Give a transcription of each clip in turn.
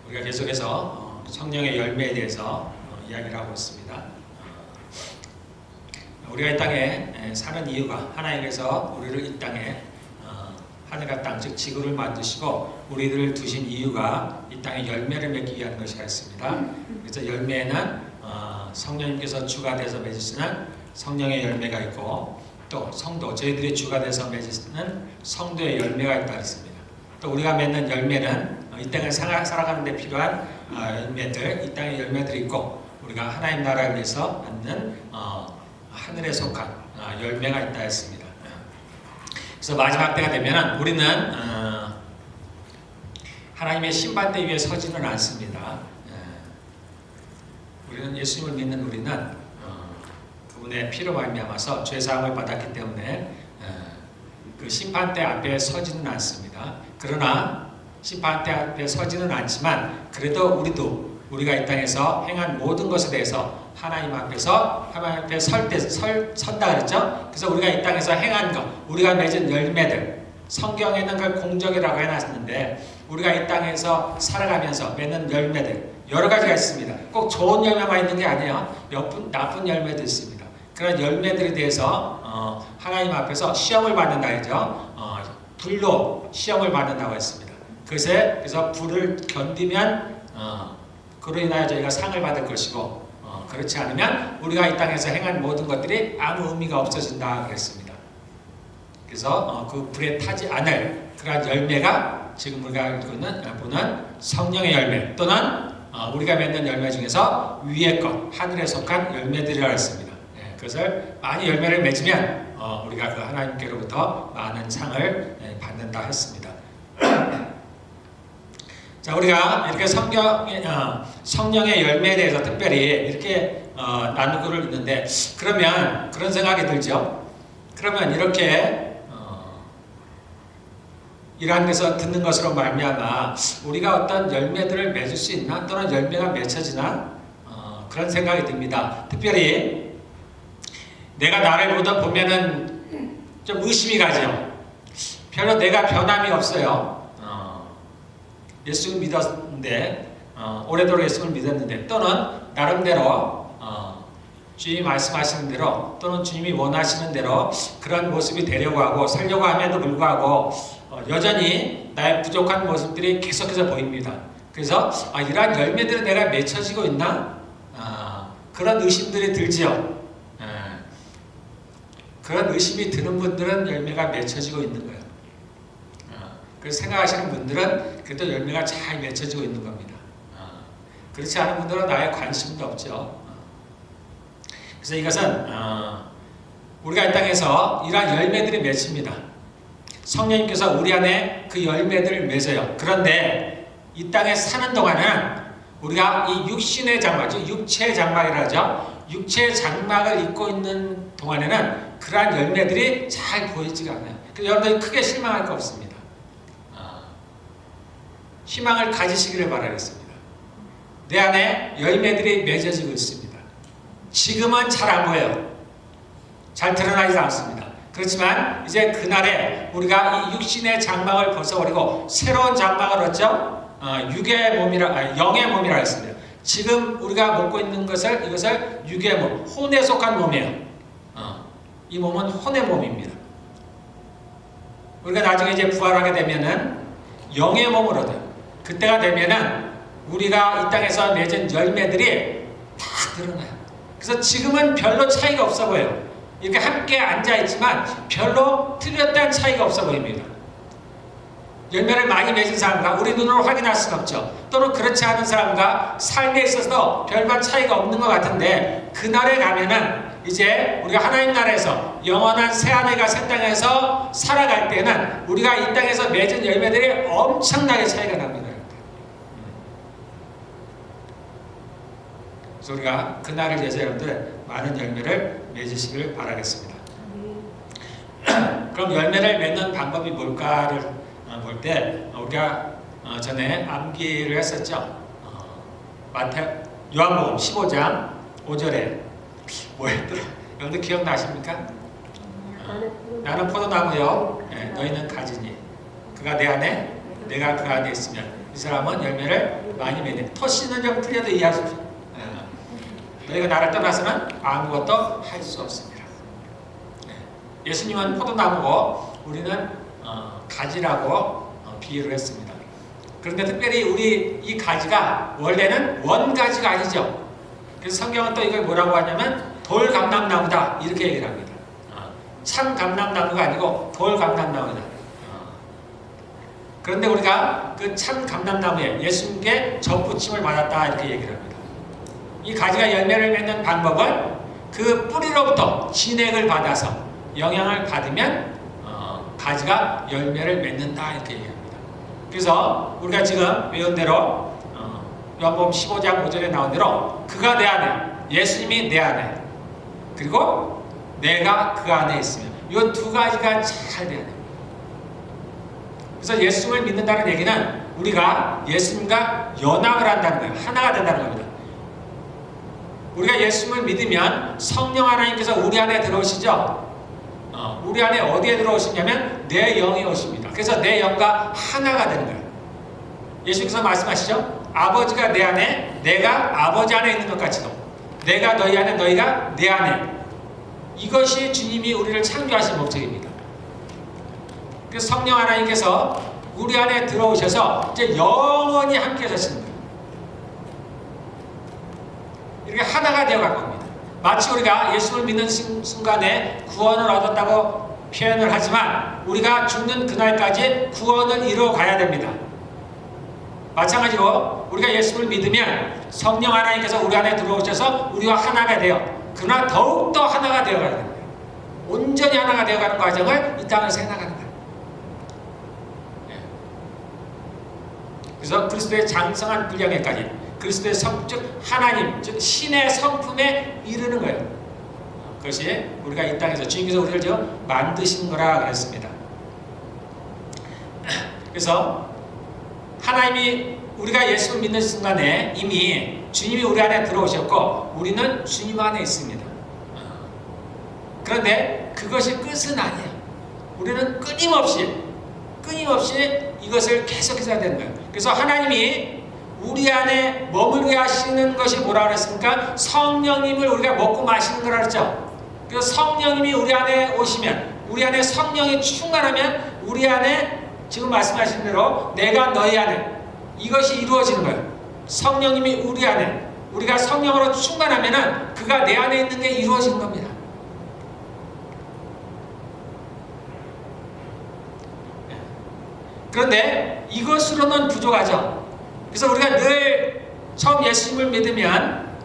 우리가 계속해서 성령의 열매에 대해서 이야기를 하고 있습니다. 우리가 이 땅에 사는 이유가 하나님께서 우리를 이 땅에 하늘과 땅, 즉 지구를 만드시고 우리들을 두신 이유가 이 땅에 열매를 맺기 위한 것이라 했습니다. 그래서 열매에는 성령님께서 주가 돼서 맺으시는 성령의 열매가 있고, 또 성도, 저희들이 주가 돼서 맺으시는 성도의 열매가 있다 했습니다. 또 우리가 맺는 열매는 이 땅을 살아가는 데 필요한 열매들, 이 땅의 열매들이 있고, 우리가 하나님 나라를 위해서 받는 하늘에 속한 열매가 있다 했습니다. 그래서 마지막 때가 되면 우리는 하나님의 심판대 위에 서지는 않습니다. 우리는 예수님을 믿는 우리는 그분의 피로 말미암아서 죄사함을 받았기 때문에 그 심판대 앞에 서지는 않습니다. 그러나 심판대 앞에 서지는 않지만 그래도 우리가 이 땅에서 행한 모든 것에 대해서 하나님 앞에서 하나님 앞에 선다 그랬죠. 그래서 우리가 이 땅에서 행한 것, 우리가 맺은 열매들, 성경에는 그걸 공적이라고 해놨는데 우리가 이 땅에서 살아가면서 맺는 열매들 여러 가지가 있습니다. 꼭 좋은 열매만 있는 게 아니에요. 나쁜 열매도 있습니다. 그런 열매들에 대해서 하나님 앞에서 시험을 받는다 했죠. 불로 시험을 받는다고 했습니다. 그래서 불을 견디면 그로 인하여 저희가 상을 받을 것이고, 그렇지 않으면 우리가 이 땅에서 행한 모든 것들이 아무 의미가 없어진다 그랬습니다. 그래서 그 불에 타지 않을 그러한 열매가 지금 우리가 보는 성령의 열매, 또는 우리가 맺는 열매 중에서 위의 것, 하늘에 속한 열매들이라고 했습니다. 그것을 많이 열매를 맺으면 우리가 그 하나님께로부터 많은 상을 받는다 했습니다. 자, 우리가 이렇게 성령의 열매에 대해서 특별히 이렇게 나누고를 있는데, 그러면 그런 생각이 들죠. 그러면 이렇게 이러한 데서 듣는 것으로 말미암아 우리가 어떤 열매들을 맺을 수 있나, 또는 열매가 맺혀지나, 그런 생각이 듭니다. 특별히 내가 나를 보면은 좀 의심이 가죠. 별로 내가 변함이 없어요. 예수를 믿었는데, 오래도록 예수를 믿었는데, 또는 나름대로 주님이 말씀하시는 대로, 또는 주님이 원하시는 대로 그런 모습이 되려고 하고 살려고 함에도 불구하고 여전히 나의 부족한 모습들이 계속해서 보입니다. 그래서 이러한 열매들은 내가 맺혀지고 있나? 그런 의심들이 들지요. 그런 의심이 드는 분들은 열매가 맺혀지고 있는 거예요. 그래서 생각하시는 분들은 그래도 열매가 잘 맺혀지고 있는 겁니다. 그렇지 않은 분들은 나의 관심도 없죠. 그래서 이것은 우리가 이 땅에서 이러한 열매들이 맺힙니다. 성령님께서 우리 안에 그 열매들을 맺어요. 그런데 이 땅에 사는 동안은 우리가 이 육신의 장막, 즉 육체의 장막이라 하죠. 육체의 장막을 입고 있는 동안에는 그러한 열매들이 잘 보이지가 않아요. 그래서 여러분들이 크게 실망할 거 없습니다. 희망을 가지시기를 바라겠습니다. 내 안에 열매들이 맺어지고 있습니다. 지금은 잘 안 보여요. 잘 드러나지 않습니다. 그렇지만 이제 그날에 우리가 이 육신의 장막을 벗어버리고 새로운 장막을 얻죠. 영의 몸이라 했습니다. 지금 우리가 먹고 있는 이것을 육의 몸, 혼에 속한 몸이에요. 이 몸은 혼의 몸입니다. 우리가 나중에 이제 부활하게 되면은 영의 몸을 얻어요. 그때가 되면은 우리가 이 땅에서 맺은 열매들이 다 드러나요. 그래서 지금은 별로 차이가 없어 보여요. 이렇게 함께 앉아있지만 별로 틀렸다는 차이가 없어 보입니다. 열매를 많이 맺은 사람과 우리 눈으로 확인할 수는 없죠. 또는 그렇지 않은 사람과 삶에 있어서도 별반 차이가 없는 것 같은데, 그날에 가면은 이제 우리가 하나님 나라에서 영원한 새하늘과 새 땅에서 살아갈 때는 우리가 이 땅에서 맺은 열매들이 엄청나게 차이가 납니다. 그래서 우리가 그날을 위해서 여러분들 많은 열매를 맺으시길 바라겠습니다. 그럼 열매를 맺는 방법이 뭘까를 볼 때 우리가 전에 암기를 했었죠. 요한복음 15장 5절에 뭐였더라? 여러분들 기억나십니까? 나는 포도나무요, 너희는 가지니 그가 내 안에 내가 그 안에 있으면 이 사람은 열매를 많이 맺네. 토씨는 좀 틀려도 이해하십시오. 너희가 나를 떠나서는 아무것도 할 수 없습니다. 예수님은 포도나무고 우리는 가지라고 비유를 했습니다. 그런데 특별히 우리 이 가지가 원래는 원가지가 아니죠. 그래서 성경은 또 이걸 뭐라고 하냐면 돌감람나무다 이렇게 얘기를 합니다. 참감람나무가 아니고 돌감람나무다. 그런데 우리가 그 참감람나무에 예수님께 접붙임을 받았다 이렇게 얘기를 합니다. 이 가지가 열매를 맺는 방법은 그 뿌리로부터 진액을 받아서 영향을 받으면 가지가 열매를 맺는다 이렇게 얘기합니다. 그래서 우리가 지금 외운 대로 요한복음 15장 5절에 나온 대로 그가 내 안에, 예수님이 내 안에, 그리고 내가 그 안에 있으면 이 두 가지가 잘 돼야 됩니다. 그래서 예수님을 믿는다는 얘기는 우리가 예수님과 연합을 한다는 거예요. 하나가 된다는 겁니다. 우리가 예수님을 믿으면 성령 하나님께서 우리 안에 들어오시죠. 우리 안에 어디에 들어오시냐면 내 영에 오십니다. 그래서 내 영과 하나가 되는 거예요. 예수님께서 말씀하시죠. 아버지가 내 안에, 내가 아버지 안에 있는 것 같이도 내가 너희 안에, 너희가 내 안에. 이것이 주님이 우리를 창조하신 목적입니다. 그래서 성령 하나님께서 우리 안에 들어오셔서 이제 영원히 함께 하시는 거예요. 이렇게 하나가 되어갈 겁니다. 마치 우리가 예수를 믿는 순간에 구원을 얻었다고 표현을 하지만 우리가 죽는 그날까지 구원을 이루어 가야 됩니다. 마찬가지로 우리가 예수를 믿으면 성령 하나님께서 우리 안에 들어오셔서 우리와 하나가 되어 그러나 더욱더 하나가 되어가는 거예요. 온전히 하나가 되어가는 과정을 이 땅에서 해나가는 거예요. 그래서 그리스도의 장성한 분량에까지 그리스도의 즉 하나님, 즉 신의 성품에 이르는 거예요. 그것이 우리가 이 땅에서 주님께서 우리를 지금 만드신 거라 그랬습니다. 그래서 하나님이 우리가 예수를 믿는 순간에 이미 주님이 우리 안에 들어오셨고 우리는 주님 안에 있습니다. 그런데 그것이 끝은 아니에요. 우리는 끊임없이 이것을 계속해서 해야 되는 거예요. 그래서 하나님이 우리 안에 머물게 하시는 것이 뭐라고 그랬습니까? 성령님을 우리가 먹고 마시는 거라 그랬죠. 그래서 성령님이 우리 안에 오시면, 우리 안에 성령이 충만하면 우리 안에 지금 말씀하신 대로 내가 너희 안에, 이것이 이루어지는 거예요. 성령님이 우리 안에, 우리가 성령으로 충만하면은 그가 내 안에 있는 게 이루어지는 겁니다. 그런데 이것으로는 부족하죠. 그래서 우리가 늘 처음 예수님을 믿으면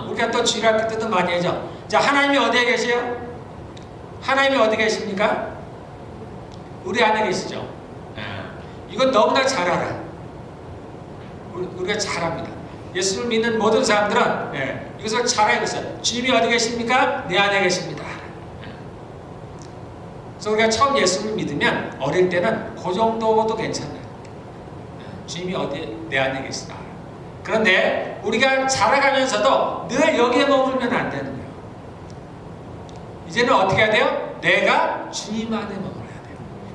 우리가 또 주일학교 때도 많이 하죠. 자, 하나님이 어디에 계세요? 하나님이 어디 계십니까? 우리 안에 계시죠. 이건 너무나 잘 알아. 우리가 잘 압니다. 예수를 믿는 모든 사람들은 이것을 잘 알고 있어요. 주님이 어디 계십니까? 내 안에 계십니다. 그래서 우리가 처음 예수를 믿으면 어릴 때는 그 정도도 괜찮아요. 주님이 어디 내 안에 계시다. 그런데 우리가 자라가면서도 늘 여기에 머물면 안 되는 거예요. 이제는 어떻게 해야 돼요? 내가 주님 안에 머물러야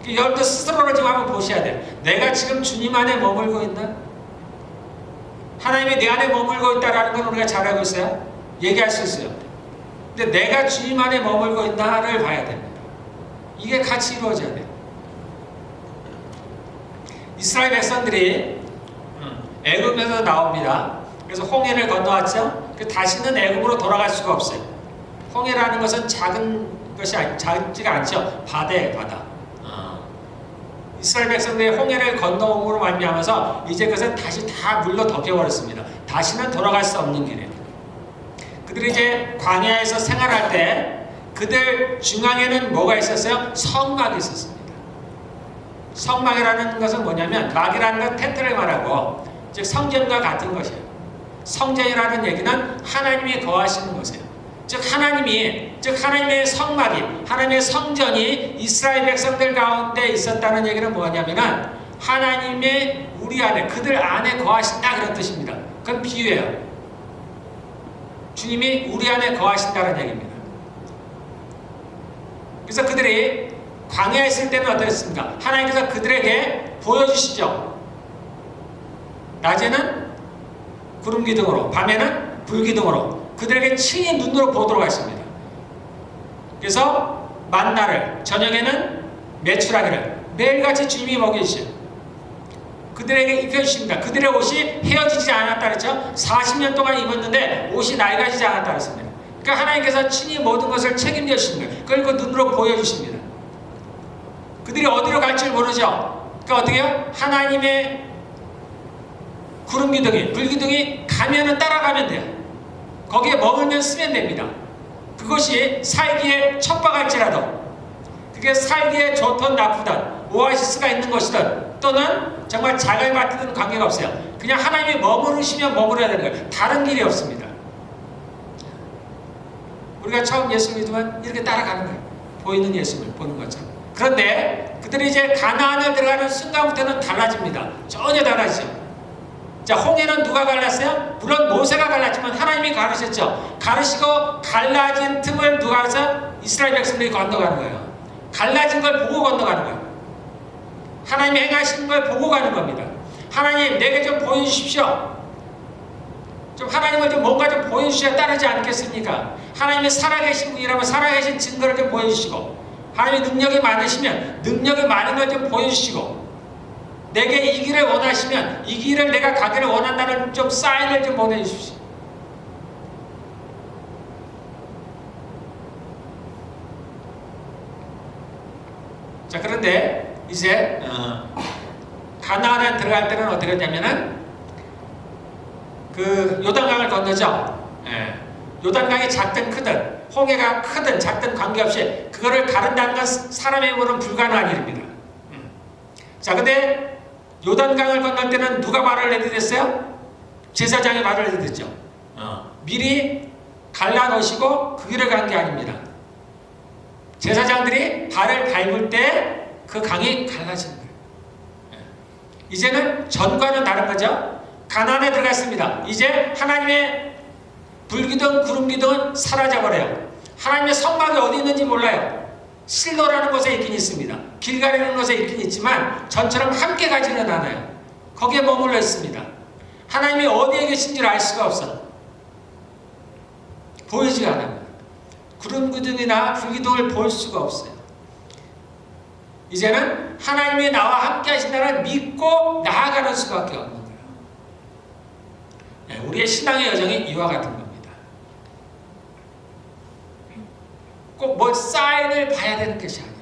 돼요. 여러분들 스스로를 지금 한번 보셔야 돼요. 내가 지금 주님 안에 머물고 있나? 하나님이 내 안에 머물고 있다는 건 우리가 잘 알고 있어요. 얘기할 수 있어요. 근데 내가 주님 안에 머물고 있나를 봐야 됩니다. 이게 같이 이루어져야 돼요. 이스라엘 백성들이 애굽에서 나옵니다. 그래서 홍해를 건너왔죠. 다시는 애굽으로 돌아갈 수가 없어요. 홍해라는 것은 작은 것이 작지가 않죠. 바다예요, 바다. 이스라엘 백성들이 홍해를 건너옴으로 말미암아서 이제 그것은 다시 다 물로 덮여버렸습니다. 다시는 돌아갈 수 없는 길이에요. 그들이 이제 광야에서 생활할 때 그들 중앙에는 뭐가 있었어요? 성막이 있었습니다. 성막이라는 것은 뭐냐면, 막이라는 건 텐트를 말하고 즉 성전과 같은 것이에요. 성전이라는 얘기는 하나님이 거하시는 곳이에요. 즉 하나님의 성막이, 하나님의 성전이 이스라엘 백성들 가운데 있었다는 얘기는 뭐냐면은 하나님의 우리 안에, 그들 안에 거하신다 그런 뜻입니다. 그건 비유예요. 주님이 우리 안에 거하신다는 얘기입니다. 그래서 그들이 광야에 있을 때는 어땠습니까? 하나님께서 그들에게 보여주시죠. 낮에는 구름 기둥으로, 밤에는 불 기둥으로 그들에게 친히 눈으로 보도록 하십니다. 그래서 만나를, 저녁에는 메추라기를 매일같이 주님이 먹여주시죠. 그들에게 입혀주십니다. 그들의 옷이 헤어지지 않았다 그랬죠. 40년 동안 입었는데 옷이 낡아지지 않았다 그랬습니다. 그러니까 하나님께서 친히 모든 것을 책임져 주시는 거예요. 그걸 그 눈으로 보여주십니다. 그들이 어디로 갈지 모르죠. 그러니까 어떻게 해요? 하나님의 구름 기둥이, 불 기둥이 가면은 따라가면 돼요. 거기에 머물면 쓰면 됩니다. 그것이 살기에 척박할지라도, 그게 살기에 좋든 나쁘든, 오아시스가 있는 것이든, 또는 정말 자갈 밭이든 관계가 없어요. 그냥 하나님이 머무르시면 머무러야 되는 거예요. 다른 길이 없습니다. 우리가 처음 예수 믿으면 이렇게 따라가는 거예요. 보이는 예수를 보는 것처럼. 그런데 그들이 이제 가나안을 들어가는 순간부터는 달라집니다. 전혀 달라지죠. 자, 홍해는 누가 갈랐어요? 물론 모세가 갈랐지만 하나님이 가르셨죠. 가르시고 갈라진 틈을 누가 해서 이스라엘 백성들이 건너가는 거예요. 갈라진 걸 보고 건너가는 거예요. 하나님이 행하시는 걸 보고 가는 겁니다. 하나님, 내게 좀 보여주십시오. 좀 하나님을 좀 뭔가 좀 보여주셔야 따르지 않겠습니까? 하나님이 살아계신 분이라면 살아계신 증거를 좀 보여주시고, 하나님이 능력이 많으시면 능력이 많은 걸 좀 보여주시고, 내게 이 길을 원하시면 이 길을 내가 가기를 원한다는 좀 사인을 좀 보내주십시오. 자, 그런데 이제 가나안에 들어갈 때는 어떻게 했냐면은 그 요단강을 건너죠. 요단강이 작든 크든, 홍해가 크든 작든 관계없이 그거를 가른다는 건 사람의 힘으로는 불가능한 일입니다. 자, 근데 요단강을 건널 때는 누가 말을 내드렸어요? 제사장이 말을 내드렸죠. 미리 갈라놓으시고 그 길을 간 게 아닙니다. 제사장들이 발을 밟을 때 그 강이 갈라지는 거예요. 이제는 전과는 다른 거죠. 가나안에 들어갔습니다. 이제 하나님의 불기둥, 구름기둥은 사라져버려요. 하나님의 성막이 어디 있는지 몰라요. 실로라는 곳에 있긴 있습니다. 길가라는 곳에 있긴 있지만 전처럼 함께 가지는 않아요. 거기에 머물러 있습니다. 하나님이 어디에 계신지를 알 수가 없어. 보이지가 않아요. 구름기둥이나 불기둥을 볼 수가 없어요. 이제는 하나님이 나와 함께 하신다는 믿고 나아가는 수밖에 없는 거예요. 우리의 신앙의 여정이 이와 같은 겁니다. 꼭 뭐 사인을 봐야 되는 것이 아니에요.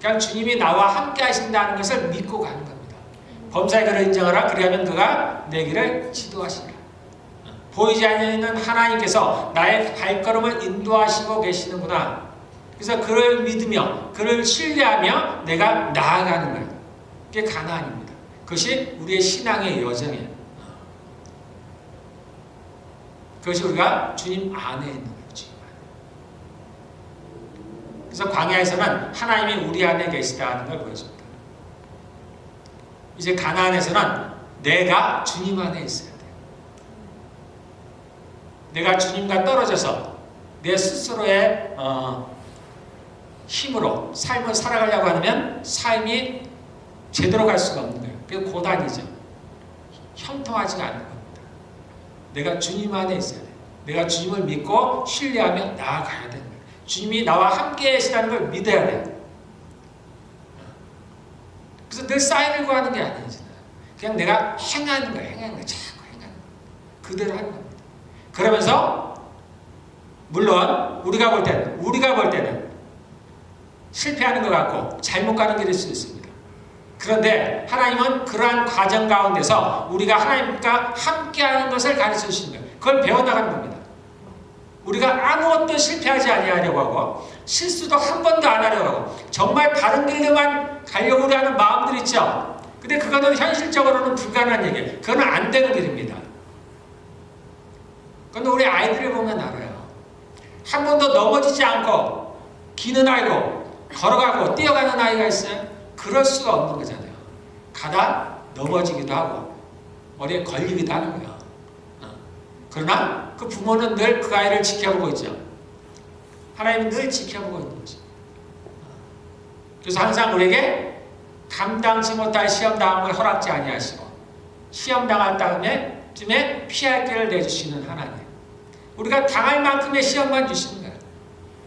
그냥 주님이 나와 함께 하신다는 것을 믿고 가는 겁니다. 범사에 그를 인정하라. 그리하면 그가 내 길을 지도하시리라. 보이지 않는 하나님께서 나의 발걸음을 인도하시고 계시는구나. 그래서 그를 믿으며 그를 신뢰하며 내가 나아가는 거예요. 그게 가나안입니다. 그것이 우리의 신앙의 여정이에요. 그것이 우리가 주님 안에 있는 거예요. 주님 안에. 그래서 광야에서는 하나님이 우리 안에 계시다는 걸 보여줍니다. 이제 가나안에서는 내가 주님 안에 있어야 돼요. 내가 주님과 떨어져서 내 스스로의 힘으로 삶을 살아가려고 하면 삶이 제대로 갈 수가 없는 거예요. 그게 고단이죠. 형통하지가 않는 겁니다. 내가 주님 안에 있어야 돼요. 내가 주님을 믿고 신뢰하며 나아가야 되는 거예요. 주님이 나와 함께 계시다는 걸 믿어야 돼요. 그래서 늘 사인을 구하는 게 아니죠. 그냥 내가 행하는 거예요. 행하는 거예요. 자꾸 행하는 거예요. 그대로 하는 겁니다. 그러면서 물론 우리가 볼 때는 실패하는 것 같고 잘못 가는 길일 수 있습니다. 그런데 하나님은 그러한 과정 가운데서 우리가 하나님과 함께하는 것을 가르쳐 주시는 거예요. 그걸 배워나가는 겁니다. 우리가 아무것도 실패하지 아니하려고 하고 실수도 한 번도 안 하려고 하고 정말 바른 길로만 가려고 하는 마음들 있죠. 근데 그거는 현실적으로는 불가능한 얘기예요. 그건 안 되는 길입니다. 그런데 우리 아이들을 보면 알아요. 한 번도 넘어지지 않고 기는 아이고 걸어가고 뛰어가는 아이가 있어요? 그럴 수가 없는 거잖아요. 가다 넘어지기도 하고 머리에 걸리기도 하는 거예요. 그러나 그 부모는 늘 그 아이를 지켜보고 있죠. 하나님은 늘 지켜보고 있는 거죠. 그래서 항상 우리에게 감당치 못할 시험 당함을 허락지 아니하시고 시험 당할 쯤에 피할 길을 내주시는 하나님. 우리가 당할 만큼의 시험만 주시는 거예요.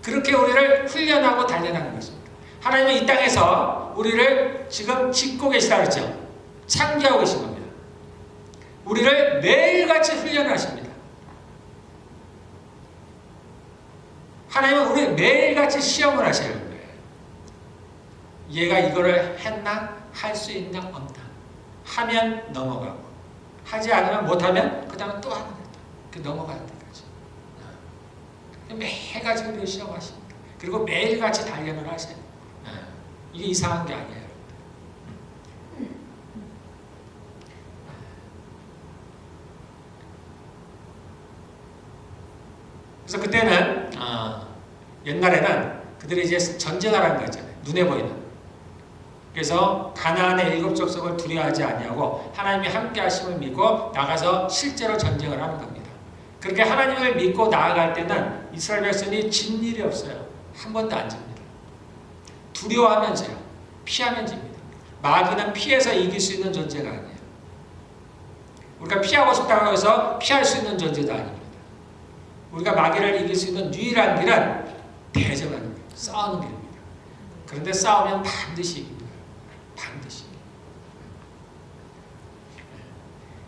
그렇게 우리를 훈련하고 단련하는 것입니다. 하나님은 이 땅에서 우리를 지금 짓고 계시다 그랬죠. 창조하고 계신 겁니다. 우리를 매일같이 훈련하십니다. 하나님은 우리 매일같이 시험을 하셔야 해요. 얘가 이거를 했나? 할 수 있나? 없나? 하면 넘어가고 하지 않으면 못하면 그 다음에 또 하는 거예요. 넘어가야 되까지. 매일같이 우리를 시험하십니다. 그리고 매일같이 단련을 하셔요. 이게 이상한 게 아니에요. 그래서 그때는 옛날에는 그들이 이제 전쟁하라는 거 있잖아요. 눈에 보이는. 그래서 가나안의 7 족속을 두려워하지 아니하고 하나님이 함께 하심을 믿고 나가서 실제로 전쟁을 하는 겁니다. 그렇게 하나님을 믿고 나아갈 때는 이스라엘 백성이 진 일이 없어요. 한 번도 안 집니다. 두려워하면서요. 피하면 집니다. 마귀는 피해서 이길 수 있는 존재가 아니에요. 우리가 피하고 싶다고 해서 피할 수 있는 존재도 아닙니다. 우리가 마귀를 이길 수 있는 유일한 길은 대적하는 길, 싸우는 길입니다. 그런데 싸우면 반드시 이깁니다. 반드시.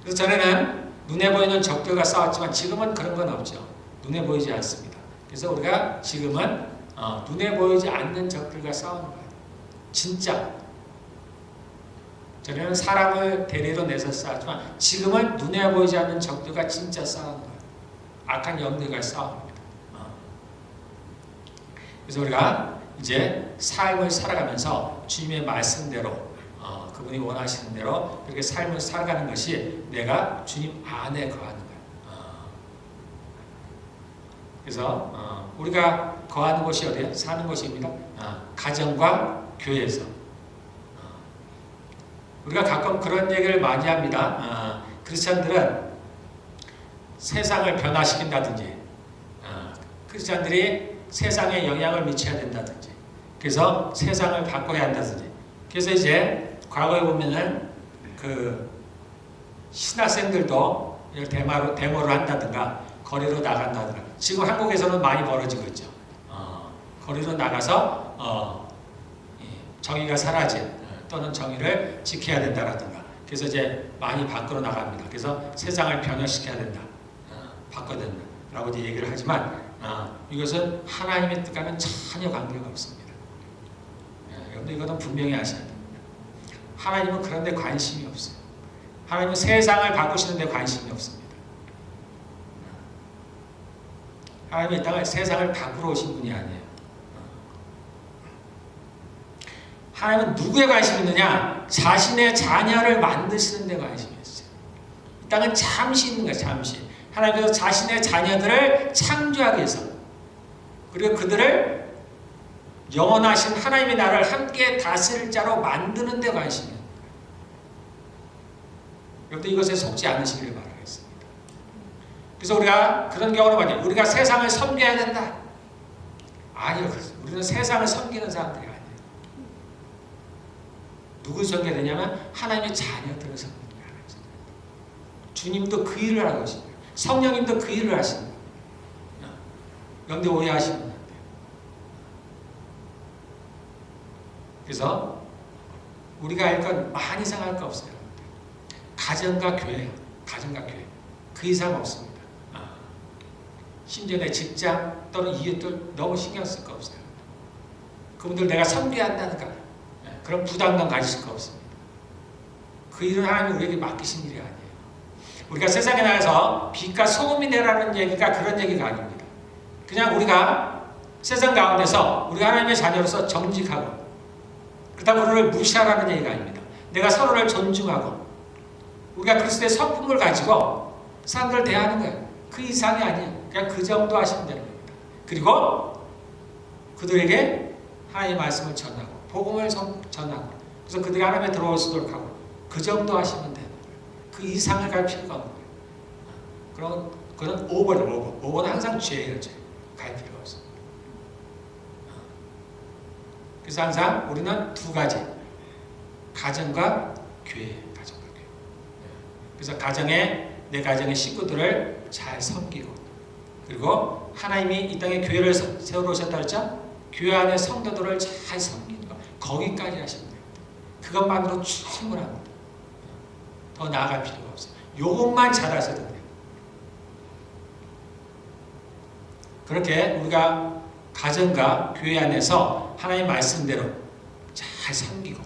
그래서 전에는 눈에 보이는 적들과 싸웠지만 지금은 그런 건 없죠. 눈에 보이지 않습니다. 그래서 우리가 지금은 눈에 보이지 않는 적들과 싸우는 거예요. 진짜. 전에는 사람을 대리로 내서 싸웠지만 지금은 눈에 보이지 않는 적들과 진짜 싸우는 거예요. 악한 영들과 싸웁니다. 그래서 우리가 이제 삶을 살아가면서 주님의 말씀대로 그분이 원하시는 대로 그렇게 삶을 살아가는 것이 내가 주님 안에 거하는 거예요. 그래서 우리가 거하는 곳이 어디예요? 사는 곳입니다. 가정과 교회에서. 우리가 가끔 그런 얘기를 많이 합니다. 크리스찬들은 세상을 변화시킨다든지 크리스찬들이 세상에 영향을 미쳐야 된다든지 그래서 세상을 바꿔야 한다든지 그래서 이제 과거에 보면은 그 신학생들도 데모를 한다든가 거리로 나간다든가 지금 한국에서는 많이 벌어지고 있죠. 거리로 나가서 정의가 사라진 또는 정의를 지켜야 된다라든가 그래서 이제 많이 밖으로 나갑니다. 그래서 세상을 변화시켜야 된다. 바꿔야 된다라고 이제 얘기를 하지만 이것은 하나님의 뜻과는 전혀 관계가 없습니다. 여러분들 이것은 분명히 아셔야 됩니다. 하나님은 그런 데 관심이 없어요. 하나님은 세상을 바꾸시는 데 관심이 없습니다. 하나님은 이 땅에 세상을 바꾸러 오신 분이 아니에요. 하나님은 누구에 관심이 있느냐? 자신의 자녀를 만드시는 데 관심이 있어요. 이 땅은 잠시 있는 거예요. 잠시. 하나님께서 자신의 자녀들을 창조하기 위해서 그리고 그들을 영원하신 하나님의 나라를 함께 다스릴 자로 만드는 데 관심이 있는 거예요. 여러분들 이것에 속지 않으시길 바라겠습니다. 그래서 우리가 그런 경우를 많이 우리가 세상을 섬겨야 된다. 아니요. 우리는 세상을 섬기는 사람들이 아니에요. 누굴 섬겨야 되냐면 하나님의 자녀들을 섬기는 거예요. 주님도 그 일을 하고 계십니다. 성령님도 그 일을 하시는 거예요. 여러분들 오해하시면 안 돼요. 그래서 우리가 알 건 많이 이상할 거 없어요. 가정과 교회, 가정과 교회 그 이상 없습니다. 심지어 내 직장 또는 이웃들 너무 신경 쓸 거 없어요. 그분들 내가 섬겨야 한다니까 그런 부담감 가지실 거 없습니다. 그 일은 하나님이 우리에게 맡기신 일이 아니에요. 우리가 세상에 나가서 빛과 소금이 되라는 얘기가 그런 얘기가 아닙니다. 그냥 우리가 세상 가운데서 우리가 하나님의 자녀로서 정직하고 그렇다고 그를 무시하라는 얘기가 아닙니다. 내가 서로를 존중하고 우리가 그리스도의 성품을 가지고 사람들을 대하는 거예요. 그 이상이 아니에요. 그냥 그 정도 하시면 되는 겁니다. 그리고 그들에게 하나님의 말씀을 전하고 복음을 전하고 그래서 그들이 하나님에 들어올 수 있도록 하고 그 정도 하시면 되는 거예요. 그 이상을 갈 필요가 없는 거예요. 그건 오버죠. 오버는 항상 죄예요. 죄. 갈 필요가 없습니다. 그래서 항상 우리는 두 가지 가정과 교회, 가정과 교회. 그래서 내 가정의 식구들을 잘 섬기고, 그리고 하나님이 이 땅에 교회를 세우러 오셨다 그랬죠? 교회 안에 성도들을 잘 섬기는 것, 거기까지 하시면 돼요. 그것만으로 충분합니다. 더 나아갈 필요가 없어요. 요것만 잘하셔도 돼요. 그렇게 우리가 가정과 교회 안에서 하나님 말씀대로 잘 섬기고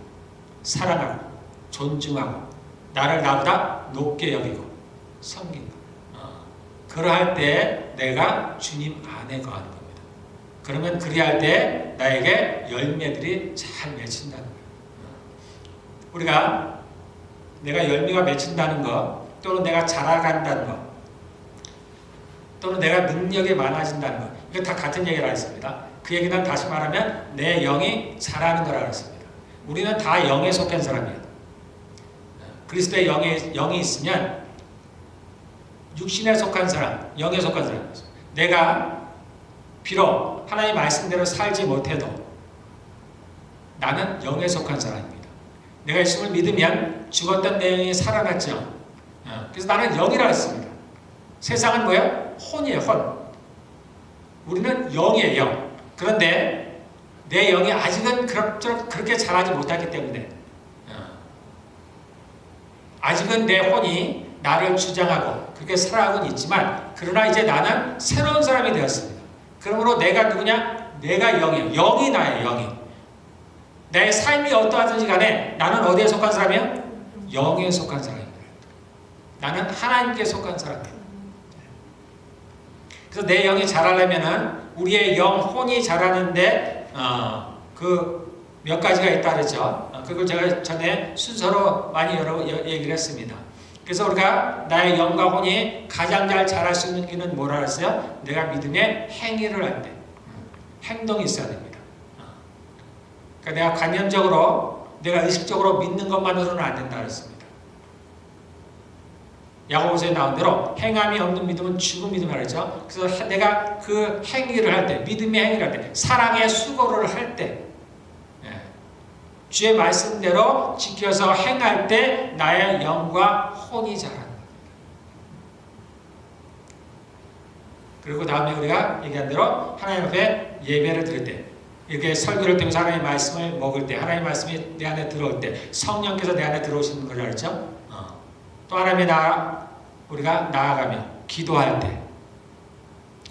사랑하고 존중하고 나를 나보다 높게 여기고 섬긴다. 그러할 때 내가 주님 안에 거하는 겁니다. 그러면 그리할 때 나에게 열매들이 잘 맺힌다는 거예요. 우리가 내가 열매가 맺힌다는 것, 또는 내가 자라간다는 것, 또는 내가 능력이 많아진다는 것, 이거 다 같은 얘기를 했습니다. 그 얘기는 다시 말하면 내 영이 자라는 거라고 했습니다. 우리는 다 영에 속한 사람이에요. 그리스도의 영이 있으면 육신에 속한 사람, 영에 속한 사람. 내가 비록 하나님의 말씀대로 살지 못해도 나는 영에 속한 사람입니다. 내가 예수를 믿으면 죽었던 내 영이 살아났죠. 그래서 나는 영이라고 했습니다. 세상은 뭐예요? 혼이에요, 혼. 우리는 영이에요, 영. 그런데 내 영이 아직은 그렇게 자라지 못하기 때문에 아직은 내 혼이 나를 주장하고 그렇게 살아가고는 있지만, 그러나 이제 나는 새로운 사람이 되었습니다. 그러므로 내가 누구냐? 내가 영이에요. 영이 나예요, 영이. 내 삶이 어떠하든지 간에 나는 어디에 속한 사람이에요? 영에 속한 사람입니다. 나는 하나님께 속한 사람이에요. 그래서 내 영이 자라려면은 우리의 영혼이 자라는데 그 몇 가지가 있다 그랬죠. 그걸 제가 전에 순서로 많이 여러 얘기를 했습니다. 그래서 우리가 나의 영과 혼이 가장 잘 자랄 수 있는 길은 뭐라 그랬어요? 내가 믿음의 행위를 할 때, 행동이 있어야 됩니다. 그러니까 내가 관념적으로, 내가 의식적으로 믿는 것만으로는 안 된다 그랬습니다. 야고보서에 나온 대로 행함이 없는 믿음은 죽은 믿음이라고 그랬죠. 그래서 내가 그 행위를 할 때, 믿음의 행위를 할 때, 사랑의 수고를 할 때, 주의 말씀대로 지켜서 행할 때 나의 영과 혼이 자라는 겁니다. 그리고 다음에 우리가 얘기한 대로 하나님 앞에 예배를 드릴 때, 이렇게 설교를 통해서 하나님의 말씀을 먹을 때, 하나님의 말씀이 내 안에 들어올 때, 성령께서 내 안에 들어오시는 거라고 그랬죠. 또 하나님의 우리가 나아가며 기도할 때,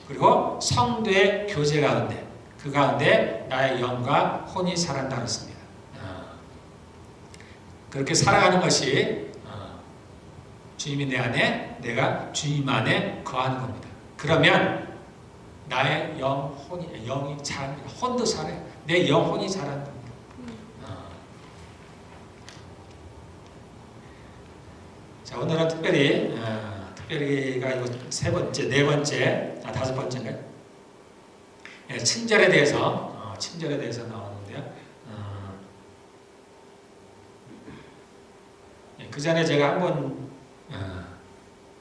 그리고 성도의 교제 가운데, 그 가운데 나의 영과 혼이 자란다 그랬습니다. 그렇게 살아가는 것이 주님이 내 안에, 내가 주님 안에 거하는 겁니다. 그러면 나의 영이 자랍니다. 혼도 자라요. 내 영혼이 자라는 겁니다. 자, 오늘은 특별히가 이거 세 번째, 네 번째, 다섯 번째인가요? 친절에 대해서 나오는데요. 그 전에 제가 한번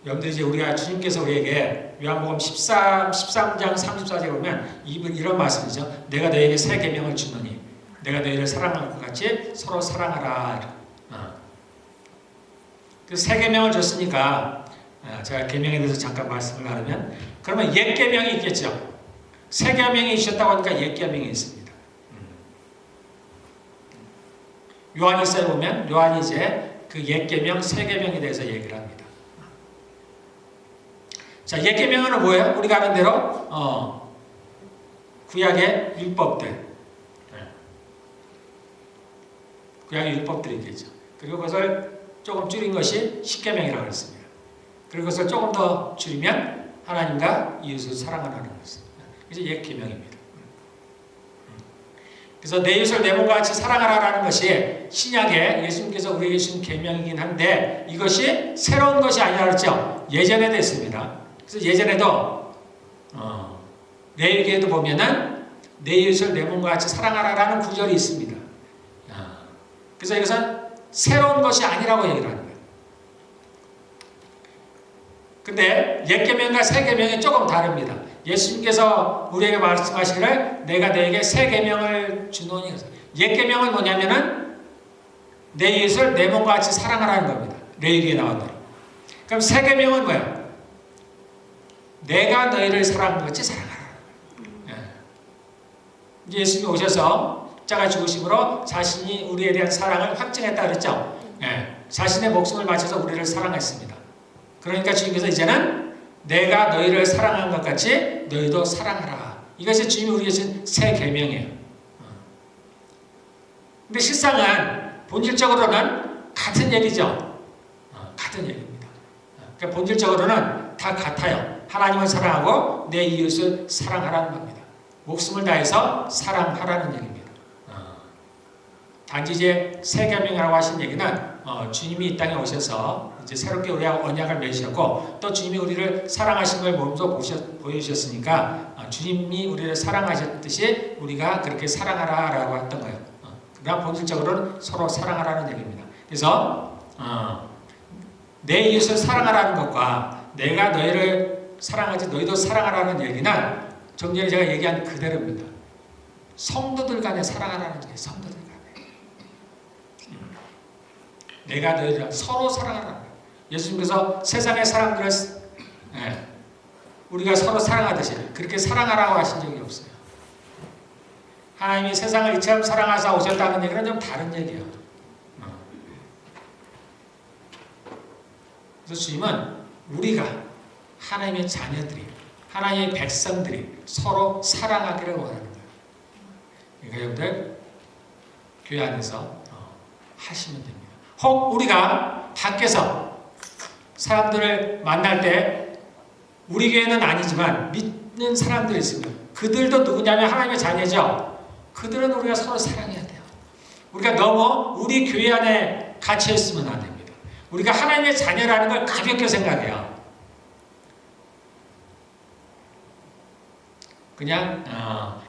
여러분들이 이제 우리가 주님께서 우리에게 요한복음 13장 34절에 보면 이런 말씀이죠. 내가 너에게 새 계명을 주노니 내가 너희를 사랑할 것 같이 서로 사랑하라. 그 새 계명을 줬으니까 제가 계명에 대해서 잠깐 말씀을 나누면, 그러면 옛 계명이 있겠죠. 새 계명이 있었다고 하니까 옛 계명이 있습니다. 요한일서에 보면 요한이 이제 그 옛 계명, 새 계명에 대해서 얘기를 합니다. 자, 옛 계명은 뭐예요? 우리가 아는 대로 구약의 율법들, 구약의 율법들이 있겠죠. 그리고 그것을 조금 줄인 것이 십계명이라고 했습니다. 그리고 그것을 조금 더 줄이면 하나님과 이웃을 사랑하라는 것입니다. 이제 옛 계명입니다. 그래서 내 이웃을 내 몸과 같이 사랑하라는 것이 신약에 예수님께서 우리에게 주신 계명이긴 한데, 이것이 새로운 것이 아니라 그랬죠. 예전에도 있습니다. 그래서 예전에도 레위기에도 보면은 내 이웃을 내 몸과 같이 사랑하라는 구절이 있습니다. 그래서 이것은 새로운 것이 아니라고 얘기를 하는 거예요. 근데 옛 계명과 새 계명이 조금 다릅니다. 예수님께서 우리에게 말씀하시기를 내가 너에게 새 계명을 주노니, 옛 계명은 뭐냐면은 내 이웃을 내 몸과 같이 사랑하라는 겁니다. 레위기에 나온 대로. 그럼 새 계명은 뭐예요? 내가 너희를 사랑한 것 같이 사랑하라. 이제 예수님이 오셔서 십자가 죽으심으로 자신이 우리에 대한 사랑을 확증했다 그랬죠. 자신의 목숨을 바쳐서 우리를 사랑했습니다. 그러니까 주님께서 이제는 내가 너희를 사랑한 것 같이 너희도 사랑하라. 이것이 주님이 우리에게 주신 새 계명이에요. 근데 실상은 본질적으로는 같은 얘기죠. 같은 얘기입니다. 그러니까 본질적으로는 다 같아요. 하나님을 사랑하고 내 이웃을 사랑하라는 겁니다. 목숨을 다해서 사랑하라는 얘기입니다. 단지 이제 새 계명이라고 하신 얘기는 주님이 이 땅에 오셔서 이제 새롭게 우리와 언약을 맺으셨고 또 주님이 우리를 사랑하신 걸 몸소 보여주셨으니까 주님이 우리를 사랑하셨듯이 우리가 그렇게 사랑하라라고 했던 거예요. 그러나 본질적으로는 서로 사랑하라는 얘기입니다. 그래서 내 이웃을 사랑하라는 것과 내가 너희를 사랑하지 너희도 사랑하라는 얘기는 좀 전에 제가 얘기한 그대로입니다. 성도들 간에 사랑하라는 얘기예요. 성도들 간에. 내가 너희를 서로 사랑하라는 거예요. 예수님께서 세상의 사람들을 우리가 서로 사랑하듯이 그렇게 사랑하라고 하신 적이 없어요. 하나님이 세상을 이처럼 사랑하사 오셨다는 얘기는 좀 다른 얘기예요. 그래서 주님은 우리가 하나님의 자녀들이 하나님의 백성들이 서로 사랑하기를 원하는 거예요. 그러니까 여러분들 교회 안에서 하시면 됩니다. 혹 우리가 밖에서 사람들을 만날 때 우리 교회는 아니지만 믿는 사람들이 있으면 그들도 누구냐면 하나님의 자녀죠. 그들은 우리가 서로 사랑해야 돼요. 우리가 너무 우리 교회 안에 갇혀 있으면 안 됩니다. 우리가 하나님의 자녀라는 걸 가볍게 생각해요. 그냥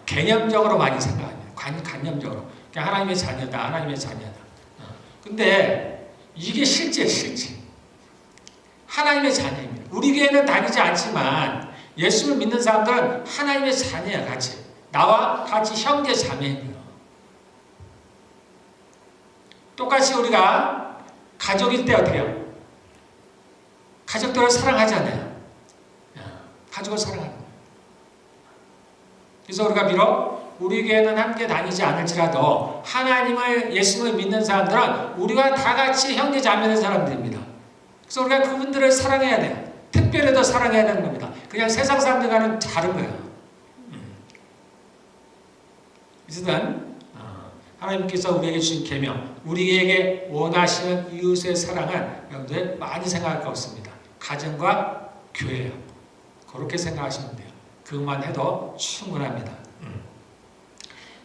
개념적으로 많이 생각합니다. 관념적으로. 그냥 하나님의 자녀다. 하나님의 자녀다. 근데 이게 실제. 하나님의 자녀입니다. 우리 교회는 다니지 않지만 예수를 믿는 사람들은 하나님의 자녀야 같이. 나와 같이 형제 자매입니다. 똑같이 우리가 가족일 때 어떻게 해요? 가족들을 사랑하잖아요. 가족을 사랑하는 거예요. 그래서 우리가 비록 우리 교회는 함께 다니지 않을지라도 하나님을 예수를 믿는 사람들은 우리와 다 같이 형제 자매된 사람들입니다. 그래서 우리가 그분들을 사랑해야 돼요. 특별히 더 사랑해야 되는 겁니다. 그냥 세상 사람들과는 다른 거예요. 어쨌든 하나님께서 우리에게 주신 계명, 우리에게 원하시는 이웃의 사랑은 여러분들 많이 생각할 거 없습니다. 가정과 교회예요. 그렇게 생각하시면 돼요. 그것만 해도 충분합니다.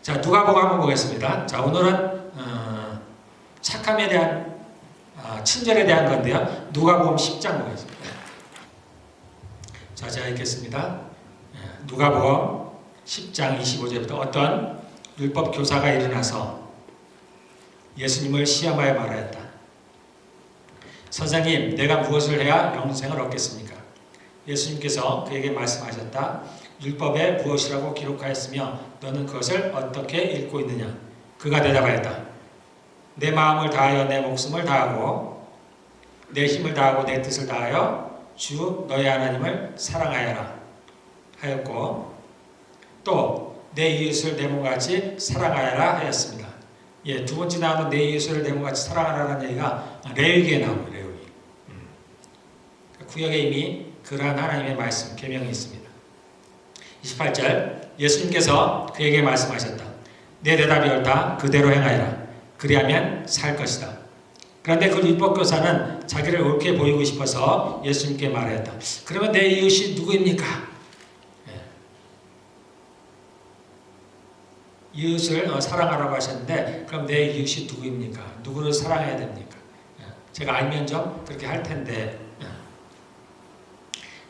자, 누가복음 한번 보겠습니다. 자, 오늘은 착함에 대한 친절에 대한 건데요. 누가복음 10장 보겠습니다. 자, 제가 읽겠습니다. 누가복음 10장 25절부터 어떤 율법 교사가 일어나서 예수님을 시험하여 말하였다. 선생님, 내가 무엇을 해야 영생을 얻겠습니까? 예수님께서 그에게 말씀하셨다. 율법에 무엇이라고 기록하였으며 너는 그것을 어떻게 읽고 있느냐? 그가 대답하였다. 내 마음을 다하여 내 목숨을 다하고 내 힘을 다하고 내 뜻을 다하여 주 너의 하나님을 사랑하여라 하였고 또 내 이웃을 내 몸같이 사랑하여라 하였습니다. 예, 두 번째 나오는 내 이웃을 내 몸같이 사랑하라는 얘기가 레위기에 나오고 레위기. 구약에 이미 그러한 하나님의 말씀, 계명이 있습니다. 28절 예수님께서 그에게 말씀하셨다. 내 대답이 옳다. 그대로 행하여라. 그리하면 살 것이다. 그런데 그 율법교사는 자기를 옳게 보이고 싶어서 예수님께 말했다. 그러면 내 이웃이 누구입니까? 이웃을 사랑하라고 하셨는데 그럼 내 이웃이 누구입니까? 누구를 사랑해야 됩니까? 제가 알면 좀 그렇게 할 텐데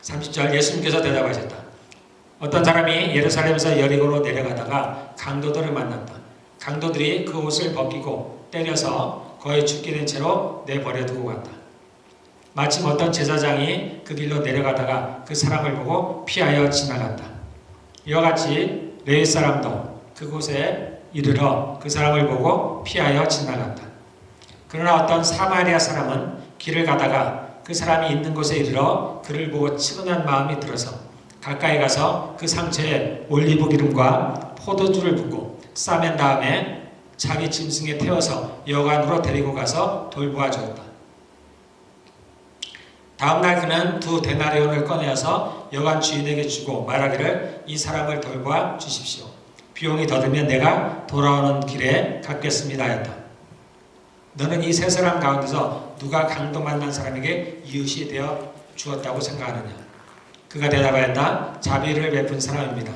30절 예수님께서 대답하셨다. 어떤 사람이 예루살렘에서 여리고로 내려가다가 강도들을 만났다. 강도들이 그 옷을 벗기고 때려서 거의 죽게 된 채로 내버려두고 갔다. 마침 어떤 제사장이 그 길로 내려가다가 그 사람을 보고 피하여 지나갔다. 이와 같이 레위 사람도 그곳에 이르러 그 사람을 보고 피하여 지나갔다. 그러나 어떤 사마리아 사람은 길을 가다가 그 사람이 있는 곳에 이르러 그를 보고 측은한 마음이 들어서 가까이 가서 그 상처에 올리브 기름과 포도주를 붓고 싸맨 다음에 자기 짐승에 태워서 여관으로 데리고 가서 돌보아 주었다. 다음날 그는 2데나리온을 꺼내어서 여관 주인에게 주고 말하기를 이 사람을 돌보아 주십시오. 비용이 더 들면 내가 돌아오는 길에 갚겠습니다 하였다. 너는 이 세 사람 가운데서 누가 강도 만난 사람에게 이웃이 되어 주었다고 생각하느냐? 그가 대답하였다. 자비를 베푼 사람입니다.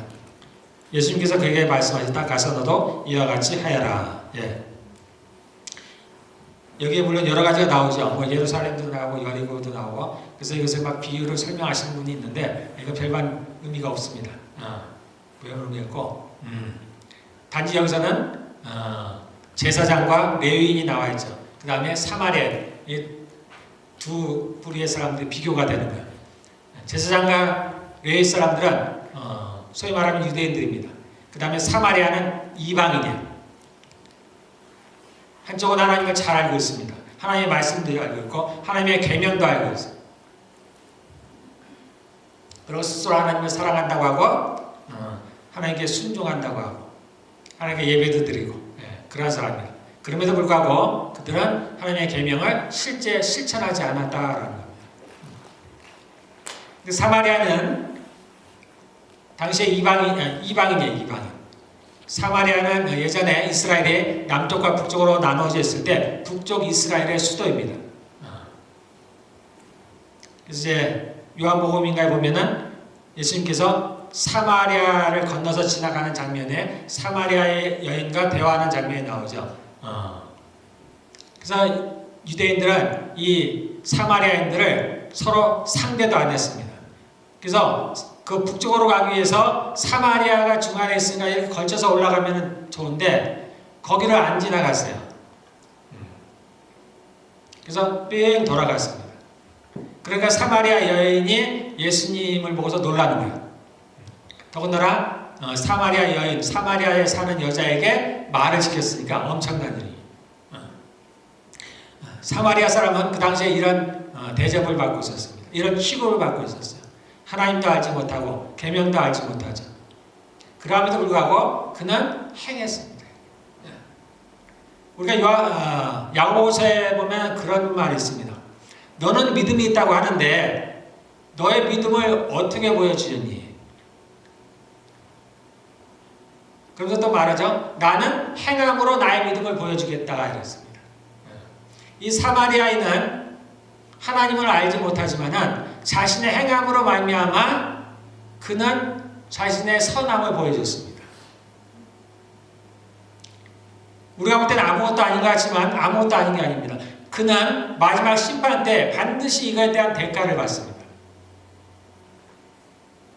예수님께서 그에게 말씀하셨다. 가서 너도 이와 같이 하여라. 예. 여기에 물론 여러 가지가 나오죠. 뭐 예루살렘도 나오고 여리고도 나오고. 그래서 이것을 막 비유로 설명하시는 분이 있는데 이거 별반 의미가 없습니다. 별 의미 없고. 단지 여기서는 제사장과 레위인이 나와 있죠. 그 다음에 사마리아, 이 두 부류의 사람들이 비교가 되는 거예요. 제사장과 레위 사람들은 소위 말하면 유대인들입니다. 그 다음에 사마리아는 이방인이에요. 한쪽은 하나님을 잘 알고 있습니다. 하나님의 말씀도 알고 있고 하나님의 계명도 알고 있어요. 그리고 스스로 하나님을 사랑한다고 하고 하나님께 순종한다고 하고 하나님께 예배도 드리고 그런 사람이에요. 그럼에도 불구하고 그들은 하나님의 계명을 실제 실천하지 않았다라는 겁니다. 사마리아는 당시에 이방인이에요. 이방인. 사마리아는 예전에 이스라엘이 남쪽과 북쪽으로 나눠져 있을 때 북쪽 이스라엘의 수도입니다. 그래서 이제 요한복음인가에 보면은 예수님께서 사마리아를 건너서 지나가는 장면에 사마리아의 여인과 대화하는 장면이 나오죠. 그래서 유대인들은 이 사마리아인들을 서로 상대도 안 했습니다. 그래서 그 북쪽으로 가기 위해서 사마리아가 중간에 있으니까 이렇게 걸쳐서 올라가면 좋은데 거기를 안 지나갔어요. 그래서 뺑 돌아갔습니다. 그러니까 사마리아 여인이 예수님을 보고서 놀라는 거예요. 더군다나 사마리아 여인, 사마리아에 사는 여자에게 말을 시켰으니까 엄청난 일이에요. 사마리아 사람은 그 당시에 이런 대접을 받고 있었습니다. 이런 취급을 받고 있었어요. 하나님도 알지 못하고 계명도 알지 못하죠. 그럼에도 불구하고 그는 행했습니다. 우리가 야고보서에 보면 그런 말이 있습니다. 너는 믿음이 있다고 하는데 너의 믿음을 어떻게 보여주니? 그러면서 또 말하죠. 나는 행함으로 나의 믿음을 보여주겠다 이랬습니다. 이 사마리아인은 하나님을 알지 못하지만은 자신의 행함으로 말미암아 그는 자신의 선함을 보여줬습니다. 우리가 볼 때는 아무것도 아닌 것 같지만 아무것도 아닌 게 아닙니다. 그는 마지막 심판 때 반드시 이거에 대한 대가를 받습니다.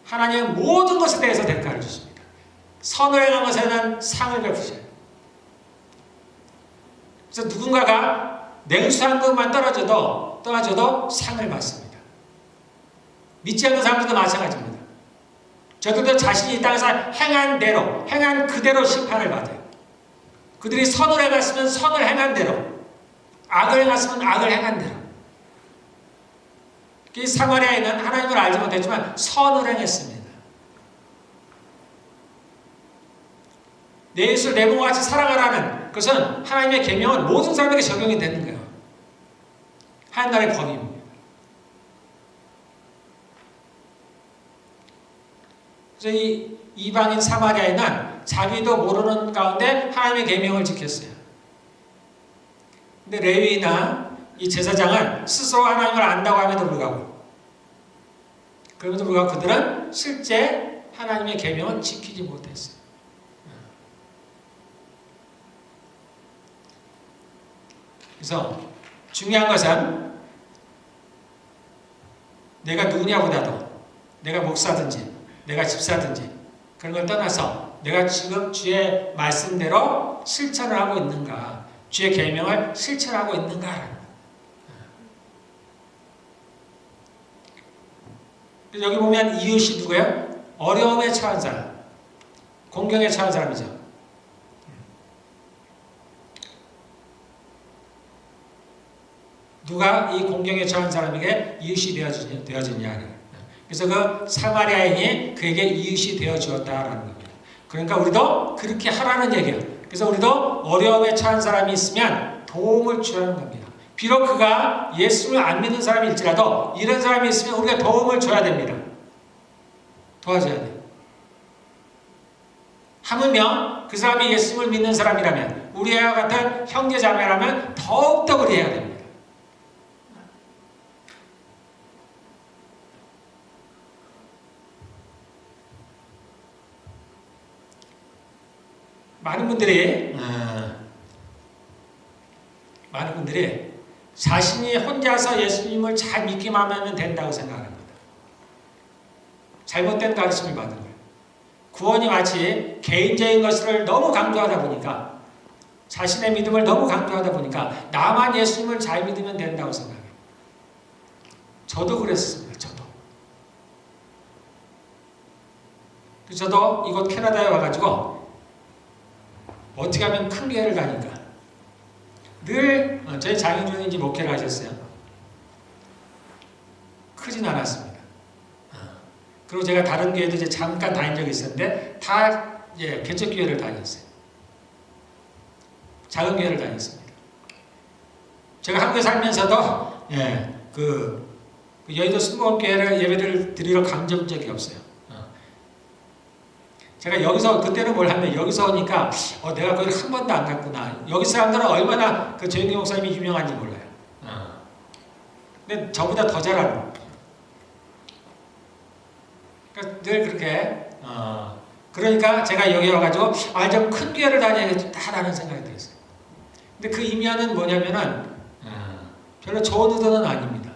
하나님은 모든 것에 대해서 대가를 주십니다. 선을 행한 것에는 상을 베푸셔요. 그래서 누군가가 냉수 한 그릇만 떨어져도 상을 받습니다. 믿지 않는 사람들도 마찬가지입니다. 저들도 자신이 이 땅에서 행한 대로, 행한 그대로 심판을 받아요. 그들이 선을 행했으면 선을 행한 대로, 악을 행했으면 악을 행한 대로. 이 사마리아인은 하나님을 알지 못했지만 선을 행했습니다. 내 이웃을 내 몸과 같이 사랑하라는 것은 하나님의 계명은 모든 사람에게 적용이 되는 거예요. 하나님의 법입니다. 그래서 이 이방인 사마리아인은 자기도 모르는 가운데 하나님의 계명을 지켰어요. 근데 레위나 이 제사장은 스스로 하나님을 안다고 함에도 불구하고 그럼에도 불구하고 그들은 실제 하나님의 계명을 지키지 못했어요. 그래서 중요한 것은 내가 누구냐보다도 내가 목사든지 내가 집사든지 그런 걸 떠나서 내가 지금 주의 말씀대로 실천을 하고 있는가, 주의 계명을 실천하고 있는가. 여기 보면 이웃이 누구예요? 어려움에 처한 사람, 공경에 처한 사람이죠. 누가 이 공경에 처한 사람에게 이웃이 되어지냐. 그래서 그 사마리아인이 그에게 이웃이 되어 주었다라는 겁니다. 그러니까 우리도 그렇게 하라는 얘기예요. 그래서 우리도 어려움에 처한 사람이 있으면 도움을 주라는 겁니다. 비록 그가 예수를 안 믿는 사람일지라도 이런 사람이 있으면 우리가 도움을 줘야 됩니다. 도와줘야 돼요. 하물며 그 사람이 예수를 믿는 사람이라면 우리와 같은 형제 자매라면 더욱더 그래야 됩니다. 많은 분들이 자신이 혼자서 예수님을 잘 믿기만 하면 된다고 생각합니다. 잘못된 가르침을 받은 거예요. 구원이 마치 개인적인 것을 너무 강조하다 보니까 자신의 믿음을 너무 강조하다 보니까 나만 예수님을 잘 믿으면 된다고 생각해요. 저도 그랬습니다. 저도 이곳 캐나다에 와가지고 어떻게 하면 큰 교회를 다니까 늘 저희 장인주님이 목회를 하셨어요. 크진 않았습니다. 그리고 제가 다른 교회도 이제 잠깐 다닌 적이 있었는데 다 개척교회를 다녔어요. 작은 교회를 다녔습니다. 제가 한국에 살면서도 그 여의도 순복음교회를 예배를 드리러 간 적이 없어요. 제가 여기서 그때는 뭘 하면 여기서 오니까 내가 거기를 한 번도 안 갔구나. 여기 사람들은 얼마나 그 조영기 목사님이 유명한지 몰라요. 근데 저보다 더 잘 알아요. 그러니까 늘 그렇게 그러니까 제가 여기 와가지고 좀 큰 교회를 다녀야겠다라는 생각이 들었어요. 근데 그 이면은 뭐냐면은 별로 좋은 의도는 아닙니다.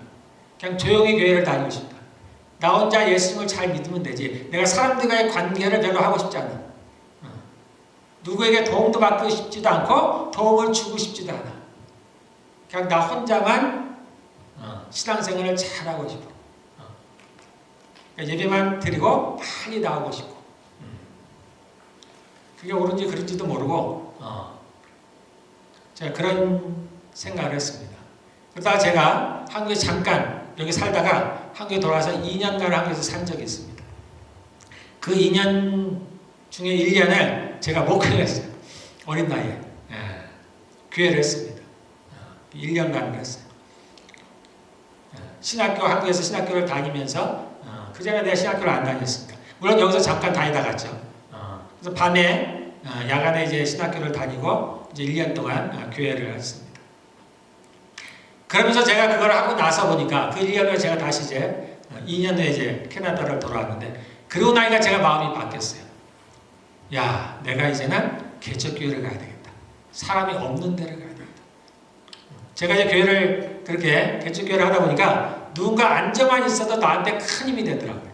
그냥 조용히 교회를 다니고 싶다. 나 혼자 예수님을 잘 믿으면 되지. 내가 사람들과의 관계를 별로 하고 싶지 않아. 누구에게 도움도 받고 싶지도 않고 도움을 주고 싶지도 않아. 그냥 나 혼자만 신앙생활을 잘하고 싶어. 그러니까 예배만 드리고 많이 나오고 싶고. 그게 옳은지 그른지도 모르고 제가 그런 생각을 했습니다. 그러다가 제가 한국에 잠깐 여기 살다가 한국에 돌아와서 2년간 한국에서 산 적이 있습니다. 그 2년 중에 1년을 제가 목회를 했어요. 어린 나이에. 교회를 했습니다. 1년간 했어요. 한국에서 신학교를 다니면서 그 전에 내가 신학교를 안 다녔으니까. 물론 여기서 잠깐 다니다 갔죠. 그래서 밤에 야간에 이제 신학교를 다니고 이제 1년 동안 교회를 했습니다. 그러면서 제가 그걸 하고 나서 보니까 그 1년 후에 제가 다시 이제 2년 후에 이제 캐나다를 돌아왔는데 그러고 나니까 제가 마음이 바뀌었어요. 야, 내가 이제는 개척교회를 가야 되겠다. 사람이 없는 데를 가야 되겠다. 제가 이제 교회를 그렇게 개척교회를 하다 보니까 누군가 앉아만 있어도 나한테 큰 힘이 되더라고요.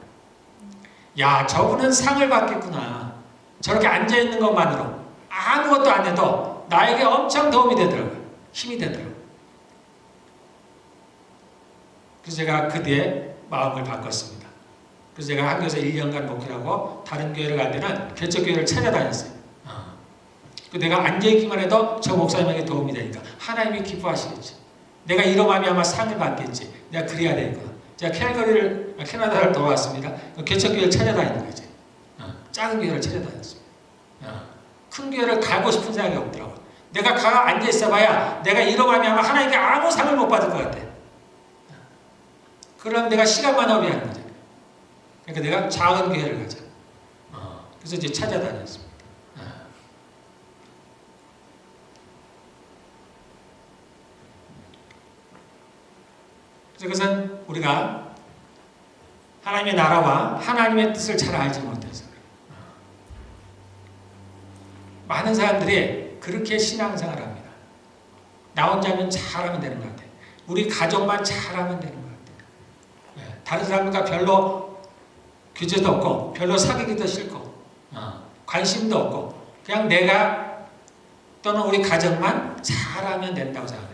야, 저분은 상을 받겠구나. 저렇게 앉아있는 것만으로 아무것도 안 해도 나에게 엄청 도움이 되더라고요. 힘이 되더라고요. 그래서 제가 그 뒤에 마음을 바꿨습니다. 그래서 제가 한국에서 1년간 목회를 하고 다른 교회를 갈 때는 개척교회를 찾아다녔어요. 내가 앉아있기만 해도 저 목사님에게 도움이 되니까 하나님이 기뻐하시겠지. 내가 이로 말미암아 상을 받겠지. 내가 그래야 되겠구나. 제가 캐나다를 돌아왔습니다. 개척교회를 찾아다니는 거지. 작은 교회를 찾아다녔습니다. 큰 교회를 가고 싶은 생각이 없더라고요. 내가 가 앉아있어 봐야 내가 이로 말미암아 하나님께 아무 상을 못 받을 것 같아. 그럼 내가 시간만 허비하는 거죠. 그러니까 내가 작은 교회를 가자. 그래서 이제 찾아다녔습니다. 그래서 그것은 우리가 하나님의 나라와 하나님의 뜻을 잘 알지 못해서 많은 사람들이 그렇게 신앙생활을 합니다. 나 혼자면 잘하면 되는 것 같아요. 우리 가족만 잘하면 되는 것 같아요. 다른 사람과 별로 교제도 없고 별로 사귀기도 싫고 관심도 없고 그냥 내가 또는 우리 가정만 잘하면 된다고 생각해요.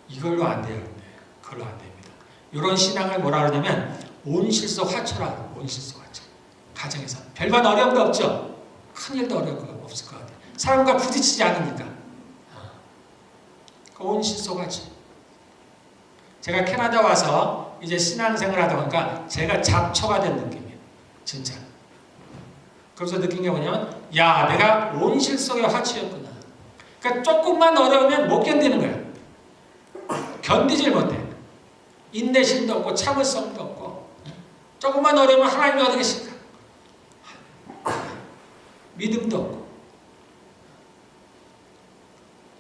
이걸로 안 돼요. 그걸로 안 됩니다. 이런 신앙을 뭐라 그러냐면 온실소 화초라. 온실소 화초. 가정에서 별반 어려움도 없죠. 큰일도 어려움 없을 것 같아요. 사람과 부딪히지 않으니까 그 온실속하지. 제가 캐나다 와서 이제 신앙생활 하다 보니까 제가 잡초가 된 느낌이에요. 진짜. 그래서 느낀 게 뭐냐면, 야, 내가 온실 속의 화초였구나. 그러니까 조금만 어려우면 못 견디는 거야. 견디질 못해. 인내심도 없고 참을성도 없고, 조금만 어려우면 하나님이 어디 계실까? 믿음도 없고.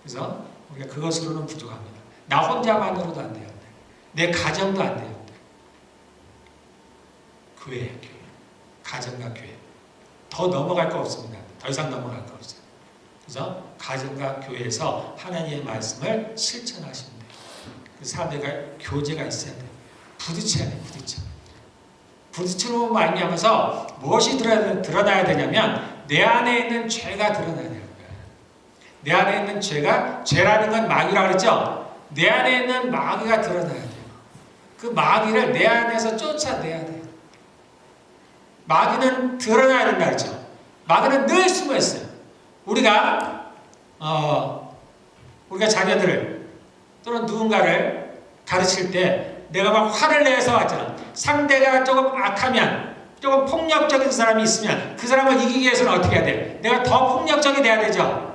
그래서 우리가 그것으로는 부족합니다. 나 혼자만으로도 안 돼요. 내 가정도 안 돼요. 교회. 가정과 교회. 더 넘어갈 거 없습니다. 더 이상 넘어갈 거 없어요. 그래서 가정과 교회에서 하나님의 말씀을 실천하시면 돼요. 그래서 사람들과 교제가 있어야 돼요. 부딪혀야 돼요. 부딪히는 말미암아서 무엇이 드러나야 되냐면 내 안에 있는 죄가 드러나야 돼요. 내 안에 있는 죄라는 건 마귀라고 그랬죠? 내 안에 있는 마귀가 드러나야 돼요. 그 마귀를 내 안에서 쫓아내야 돼요. 마귀는 드러나야 된다 그랬죠? 마귀는 늘 숨어 있어요. 우리가 자녀들을 또는 누군가를 가르칠 때 내가 막 화를 내서 왔잖아. 상대가 조금 악하면, 조금 폭력적인 사람이 있으면 그 사람을 이기기 위해서는 어떻게 해야 돼? 내가 더 폭력적이 돼야 되죠.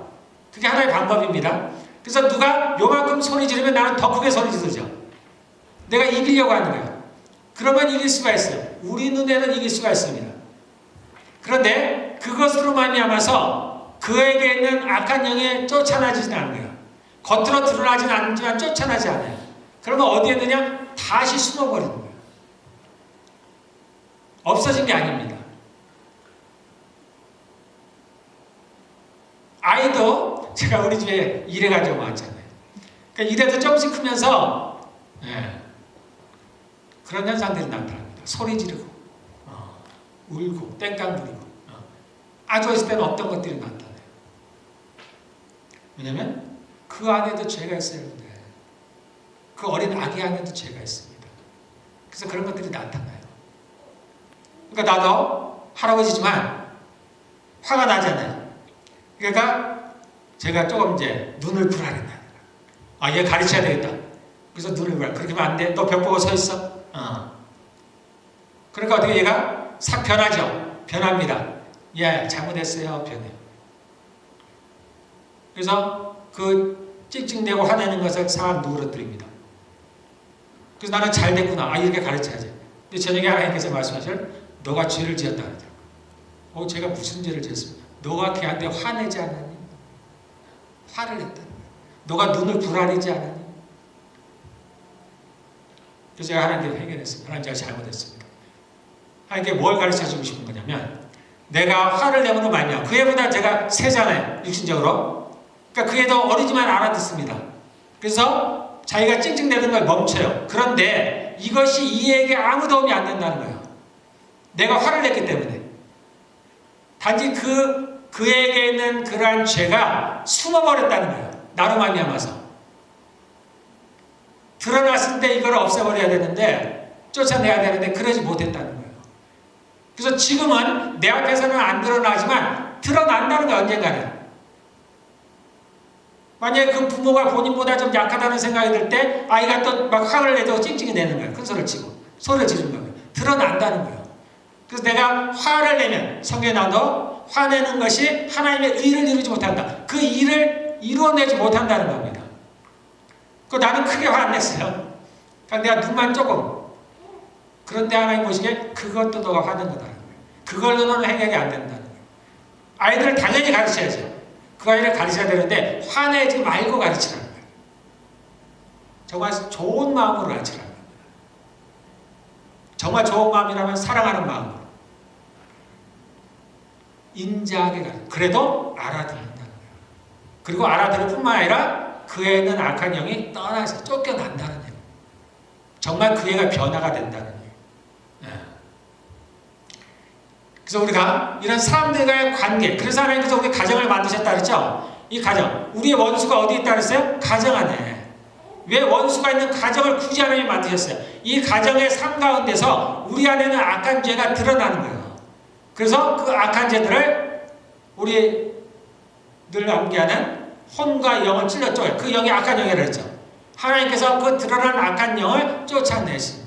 그게 하나의 방법입니다. 그래서 누가 요만큼 소리 지르면 나는 더 크게 소리 지르죠. 내가 이기려고 하는 거예요. 그러면 이길 수가 있어요. 우리 눈에는 이길 수가 있습니다. 그런데 그것으로 말미암아서 그에게 있는 악한 영에 쫓아나지는 않는 거예요. 겉으로 드러나지는 않지만 쫓아나지 않아요. 그러면 어디에 있느냐? 다시 숨어버리는 거예요. 없어진 게 아닙니다. 아이도 제가 우리 집에 일해 가지고 왔잖아요. 그러니까 일해도 조금씩 크면서 그런 현상들이 나타납니다. 소리 지르고 울고 땡깡 부리고 아주 어렸을 때는 없던 것들이 나타나요. 왜냐하면 그 안에도 죄가 있어야 하는데 그 어린 아기 안에도 죄가 있습니다. 그래서 그런 것들이 나타나요. 그러니까 나도 할아버지지만 화가 나잖아요. 그러니까 제가 조금 이제 눈을 불하린다. 얘 가르쳐야 되겠다. 그래서 눈을 불. 그렇게 하면 안 돼. 너 벽 보고 서 있어. 그러니까 어떻게 얘가 싹 변하죠. 변합니다. 예, 잘못했어요. 변해요. 그래서 그 찡찡대고 화내는 것을 상황 누그러뜨립니다. 그래서 나는 잘 됐구나. 이렇게 가르쳐야지. 근데 저녁에 하나님께서 말씀하실 너가 죄를 지었다 그러더라고요. 제가 무슨 죄를 지었습니까? 너가 걔한테 화내지 않았니? 화를 냈다. 너가 눈을 부라리지 않았니? 그래서 제가 하나님께 해결했습니다. 하나님 제가 잘못했습니다. 하나님께 뭘 가르쳐주고 싶은 거냐면 내가 화를 내므로 말이야. 그 애보다 제가 세잖아요. 육신적으로. 그러니까 그 애도 어리지만 알아듣습니다. 그래서 자기가 찡찡대는 걸 멈춰요. 그런데 이것이 이 애에게 아무 도움이 안 된다는 거예요. 내가 화를 냈기 때문에. 단지 그에게 있는 그러한 죄가 숨어버렸다는 거예요. 나로 말미암아서. 드러났을 때 이걸 없애버려야 되는데 쫓아내야 되는데 그러지 못했다는 거예요. 그래서 지금은 내 앞에서는 안 드러나지만 드러난다는 거예요. 언젠가는. 만약에 그 부모가 본인보다 좀 약하다는 생각이 들 때 아이가 또 막 화를 내고 찡찡이 내는 거예요. 큰 소리를 치고 소리를 지르는 거예요. 드러난다는 거예요. 그래서 내가 화를 내면 성경에 나도 화내는 것이 하나님의 의를 이루지 못한다. 그 일을 이루어내지 못한다는 겁니다. 나는 크게 화 안 냈어요. 그러니까 내가 눈만 조금. 그런데 하나님 보시기에 그것도 너가 화낸 거다라는 거예요. 그걸로는 해결이 안 된다는 거예요. 아이들을 당연히 가르쳐야죠. 그 아이를 가르쳐야 되는데 화내지 말고 가르치라는 거예요. 정말 좋은 마음으로 가르치라는 거예요. 정말 좋은 마음이라면 사랑하는 마음으로. 인자하게 가르쳐. 그래도 알아듣는다는 거예요. 그리고 알아들을 뿐만 아니라 그 애는 악한 영이 떠나서 쫓겨난다는 거예요. 정말 그 애가 변화가 된다는 거예요. 그래서 우리가 이런 사람들과의 관계, 그래서 하나님께서 우리 가정을 만드셨다 그랬죠? 이 가정, 우리의 원수가 어디 있다 그랬어요? 가정 안에. 왜 원수가 있는 가정을 굳이 하나님이 만드셨어요? 이 가정의 삶 가운데서 우리 안에는 악한 죄가 드러나는 거예요. 그래서 그 악한 죄들을 우리 늘 암기하는 혼과 영을 찔러 쪼개. 그 영이 악한 영이라고 했죠. 하나님께서 그 드러난 악한 영을 쫓아내십니다.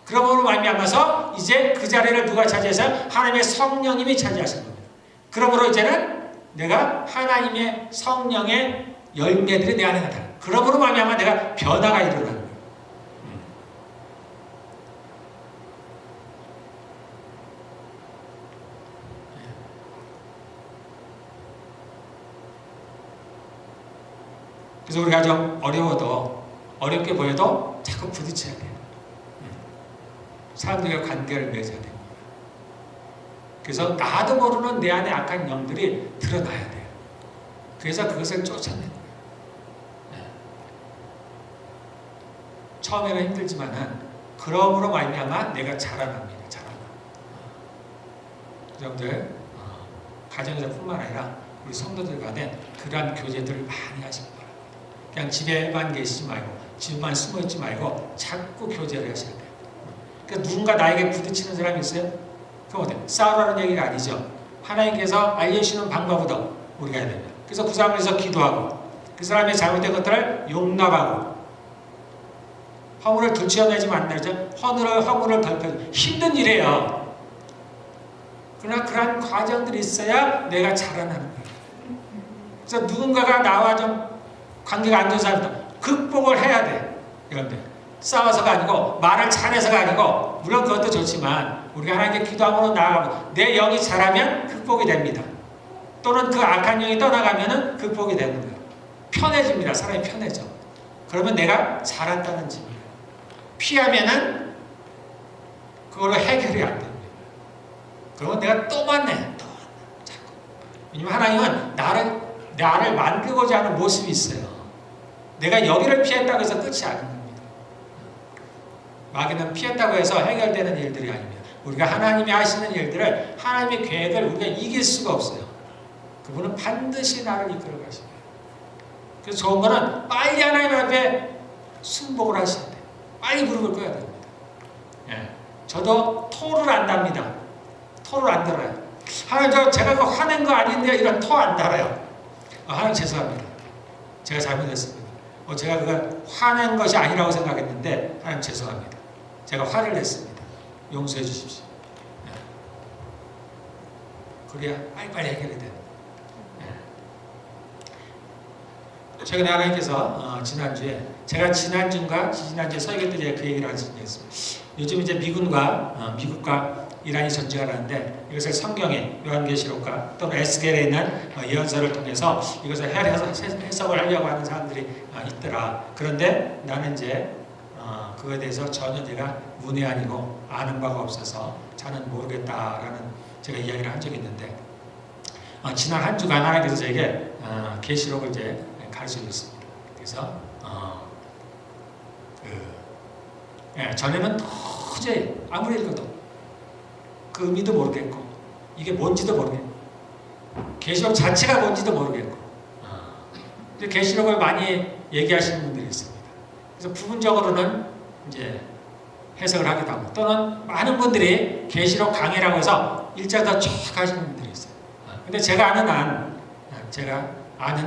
그러므로 말미암아서 이제 그 자리를 누가 차지해서 하나님의 성령님이 차지하신 겁니다. 그러므로 이제는 내가 하나님의 성령의 열매들이 내 안에 나타나. 그러므로 말미암아 내가 변화가 일어나는 거예요. 그래서 우리가 좀 어려워도 어렵게 보여도 자꾸 부딪혀야 돼요. 사람들과 관계를 맺어야 됩니다. 그래서 나도 모르는 내 안에 악한 영들이 드러나야 돼요. 그래서 그것을 쫓아내는 거예요. 처음에는 힘들지만은 그러므로 말미암아 내가 자라납니다. 자라나. 여러분들 가정에서뿐만 아니라 우리 성도들 간에 그러한 교제들을 많이 하시기 바랍니다. 그냥 집에만 계시지 말고 집만 숨어 있지 말고 자꾸 교제를 하셔야 돼요. 그러니까 누군가 나에게 부딪히는 사람이 있어요? 그럼 어때요? 싸우라는 얘기가 아니죠. 하나님께서 알려주시는 방법으로 우리가 해야 됩니다. 그래서 그 사람을 위해서 기도하고 그 사람의 잘못된 것들을 용납하고 허물을 들추어내지 말죠. 허물을 덜펴 힘든 일이에요. 그러나 그러한 과정들이 있어야 내가 자라나는 거예요. 그래서 누군가가 나와 좀 관계가 안 좋은 사람도 극복을 해야 돼. 여러분들 싸워서가 아니고 말을 잘해서가 아니고 물론 그것도 좋지만 우리가 하나님께 기도함으로 나아가고 내 영이 자라면 극복이 됩니다. 또는 그 악한 영이 떠나가면 극복이 되는 거예요. 편해집니다. 사람이 편해져. 그러면 내가 자랐다는 증거예요. 피하면은 그걸로 해결이 안 됩니다. 그러면 내가 또 만나. 자꾸. 왜냐면 하나님은 나를 만들고자 하는 모습이 있어요. 내가 여기를 피했다고 해서 끝이 아닌 겁니다. 마귀는 피했다고 해서 해결되는 일들이 아닙니다. 우리가 하나님이 하시는 일들을 하나님의 계획을 우리가 이길 수가 없어요. 그분은 반드시 나를 이끌어 가십니다. 그래서 좋은 거는 빨리 하나님 앞에 순복을 하셔야 돼요. 빨리 무릎을 꿇어야 됩니다. 예. 저도 토를 안 답니다. 토를 안 달아요. 하나님 제가 그 화낸 거 아닌데 이런 토 안 달아요. 하나님 죄송합니다. 제가 잘못했습니다. 제가 그걸 화낸 것이 아니라고 생각했는데 하나님 죄송합니다. 제가 화를 냈습니다. 용서해 주십시오. 예. 그래야 빨리빨리 해결이 돼요. 예. 최근에 하나님께서 지난주에 제가 지난주인가 지난주에 설교 때 그 얘기를 하신 적이 있습니다. 요즘 이제 미국과 이란이 전쟁을 하는데 이것을 성경에 요한계시록과 또는 에스겔에 있는 예언서를 통해서 이것을 해석을 하려고 하는 사람들이 있더라. 그런데 나는 이제 그거에 대해서 전혀 제가 문외한이고 아는 바가 없어서 잘은 모르겠다라는 제가 이야기를 한 적이 있는데 지난 한 주간 하나님께서 저에게 계시록을 이제 가르쳐 주셨습니다. 그래서 전에는 도저히 아무리 읽어도 그 의미도 모르겠고 이게 뭔지도 모르겠고 계시록 자체가 뭔지도 모르겠고 계시록을 많이 얘기하시는 분들이 있습니다. 그래서 부분적으로는 이제 해석을 하기도 하고 또는 많은 분들이 계시록 강의라고 해서 일자다 쫙 하시는 분들이 있어요. 근데 제가 아는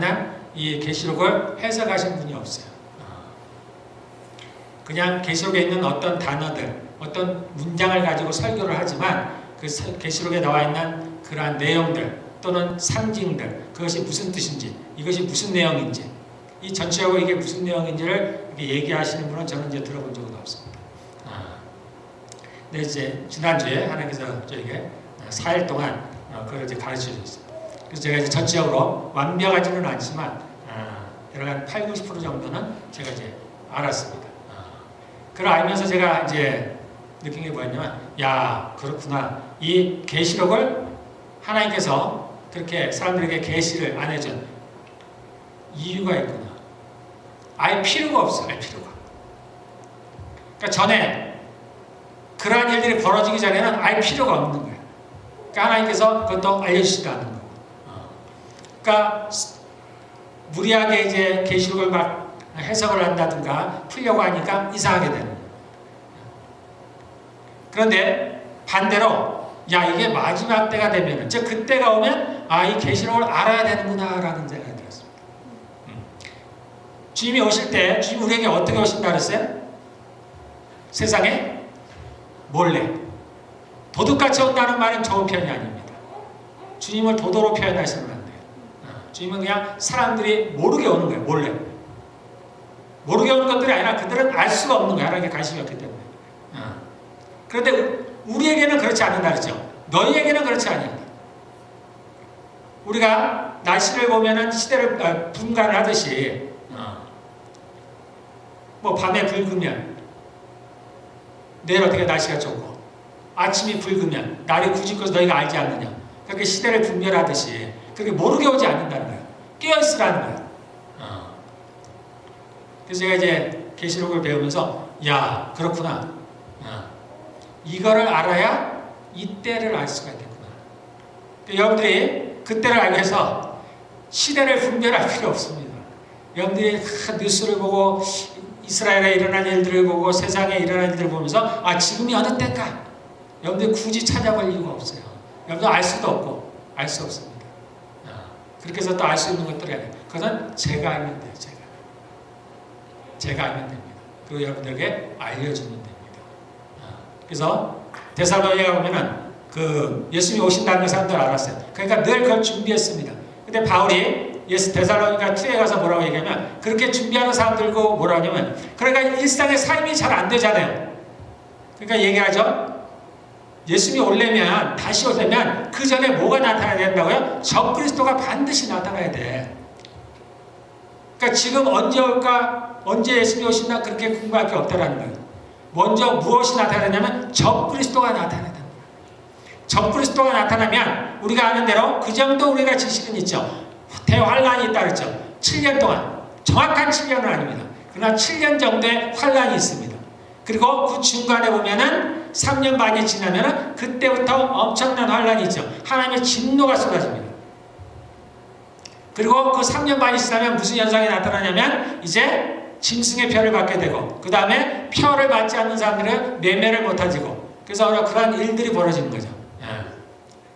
한 이 계시록을 해석하신 분이 없어요. 그냥 계시록에 있는 어떤 단어들, 어떤 문장을 가지고 설교를 하지만 그 계시록에 나와 있는 그러한 내용들 또는 상징들, 그것이 무슨 뜻인지, 이것이 무슨 내용인지, 이 전체적으로 이게 무슨 내용인지를 이렇게 얘기하시는 분은 저는 이제 들어본 적은 없습니다. 근데 이제 지난주에 하나님께서 저에게 4일 동안 그걸 이제 가르쳐 주셨어요. 그래서 제가 이제 전체적으로 완벽하지는 않지만 한 80~90% 정도는 제가 이제 알았습니다. 그걸 알면서 제가 이제 느낀 게 뭐였냐면, 야, 그렇구나. 이 계시록을 하나님께서 그렇게 사람들에게 계시를 안 해준 이유가 있구나. 알 필요가 없어, 알 필요가. 그러니까 전에 그러한 일들이 벌어지기 전에는 알 필요가 없는 거예요. 그러니까 하나님께서 그것도 알려주지도 않는 거고. 그러니까 무리하게 이제 계시록을 막 해석을 한다든가 풀려고 하니까 이상하게 되는 거예요. 그런데 반대로 야, 이게 마지막 때가 되면, 즉 그때가 오면 이 계시록을 알아야 되는구나 라는 생각이 들었습니다. 주님이 오실 때 주님 우리에게 어떻게 오신다 그랬어요? 세상에 몰래 도둑같이 온다는 말은 좋은 표현이 아닙니다. 주님을 도도로 표현하시면 안 돼요. 주님은 그냥 사람들이 모르게 오는 거예요. 몰래. 모르게 오는 것들이 아니라 그들은 알 수가 없는 거예요. 하나님께 관심이 없기 때문에. 그런데 우리에게는 그렇지 않는다 그랬죠. 너희에게는 그렇지 아니야. 우리가 날씨를 보면은 시대를 분간을 하듯이 뭐 밤에 붉으면 내일 어떻게 날씨가 좋고 아침이 붉으면 날이 굳을 것을 너희가 알지 않느냐. 그렇게 시대를 분별하듯이 그렇게 모르게 오지 않는다는 거예요. 깨어있으라는 거예요. 그래서 제가 이제 계시록을 배우면서 야 그렇구나. 이거를 알아야 이때를 알 수가 있겠구나. 여러분들이 그때를 알기 위해서 시대를 분별할 필요 없습니다. 여러분들이 뉴스를 보고 이스라엘에 일어난 일들을 보고 세상에 일어난 일들을 보면서 아 지금이 어느 때인가 여러분들이 굳이 찾아볼 이유가 없어요. 여러분들 알 수도 없고 알 수 없습니다. 그렇게 해서 또 알 수 있는 것들이 아니에요. 그것은 제가 알면 돼요. 제가 알면 됩니다. 그리고 여러분들에게 알려주면 됩니다. 그래서 데살로니가에 보면은 그 예수님이 오신다는 걸 사람들 알았어요. 그러니까 늘 그걸 준비했습니다. 근데 바울이 데살로니가 2에 가서 뭐라고 얘기하면 그렇게 준비하는 사람들고 뭐라고 하냐면 그러니까 일상의 삶이 잘 안 되잖아요. 그러니까 얘기하죠. 예수님이 오려면 다시 오려면 그 전에 뭐가 나타나야 된다고요? 적그리스도가 반드시 나타나야 돼. 그러니까 지금 언제 올까? 언제 예수님이 오신다? 그렇게 궁금할 게 없다라는 거예요. 먼저 무엇이 나타나냐면 적그리스도가 나타나야 된다. 적그리스도가 나타나면 우리가 아는 대로 그 정도 우리가 지식은 있죠. 대환란이 있다 그랬죠. 7년 동안 정확한 7년은 아닙니다. 그러나 7년 정도의 환란이 있습니다. 그리고 그 중간에 보면은 3년 반이 지나면은 그때부터 엄청난 환란이 있죠. 하나님의 진노가 쏟아집니다. 그리고 그 3년 반이 지나면 무슨 현상이 나타나냐면 이제 짐승의 표를 받게 되고 그 다음에 표를 받지 않는 사람들은 매매를 못하지고 그래서 그러한 일들이 벌어지는 거죠.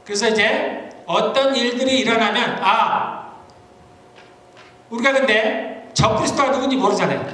그래서 이제 어떤 일들이 일어나면 우리가 근데 적그리스도가 누군지 모르잖아요.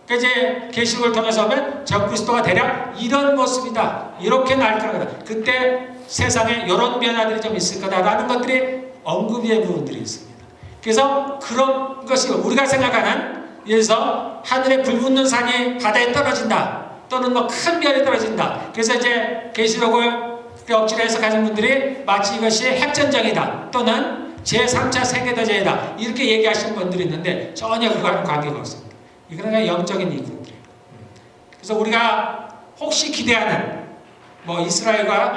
그러니까 이제 계시록을 통해서 보면 적그리스도가 대략 이런 모습이다. 이렇게 날 거다. 그때 세상에 이런 변화들이 좀 있을 거다라는 것들이 언급의 부분들이 있습니다. 그래서 그런 것이 우리가 생각하는 예를 들어서 하늘에 불 붙는 산이 바다에 떨어진다. 또는 뭐 큰 별이 떨어진다. 그래서 이제 계시록을 억지로 해석하는 분들이 마치 이것이 핵전쟁이다. 또는 제3차 세계대전이다. 이렇게 얘기하시는 분들이 있는데 전혀 그거와는 관계가 없습니다. 이거는 그냥 영적인 일들이에요. 그래서 우리가 혹시 기대하는 뭐 이스라엘과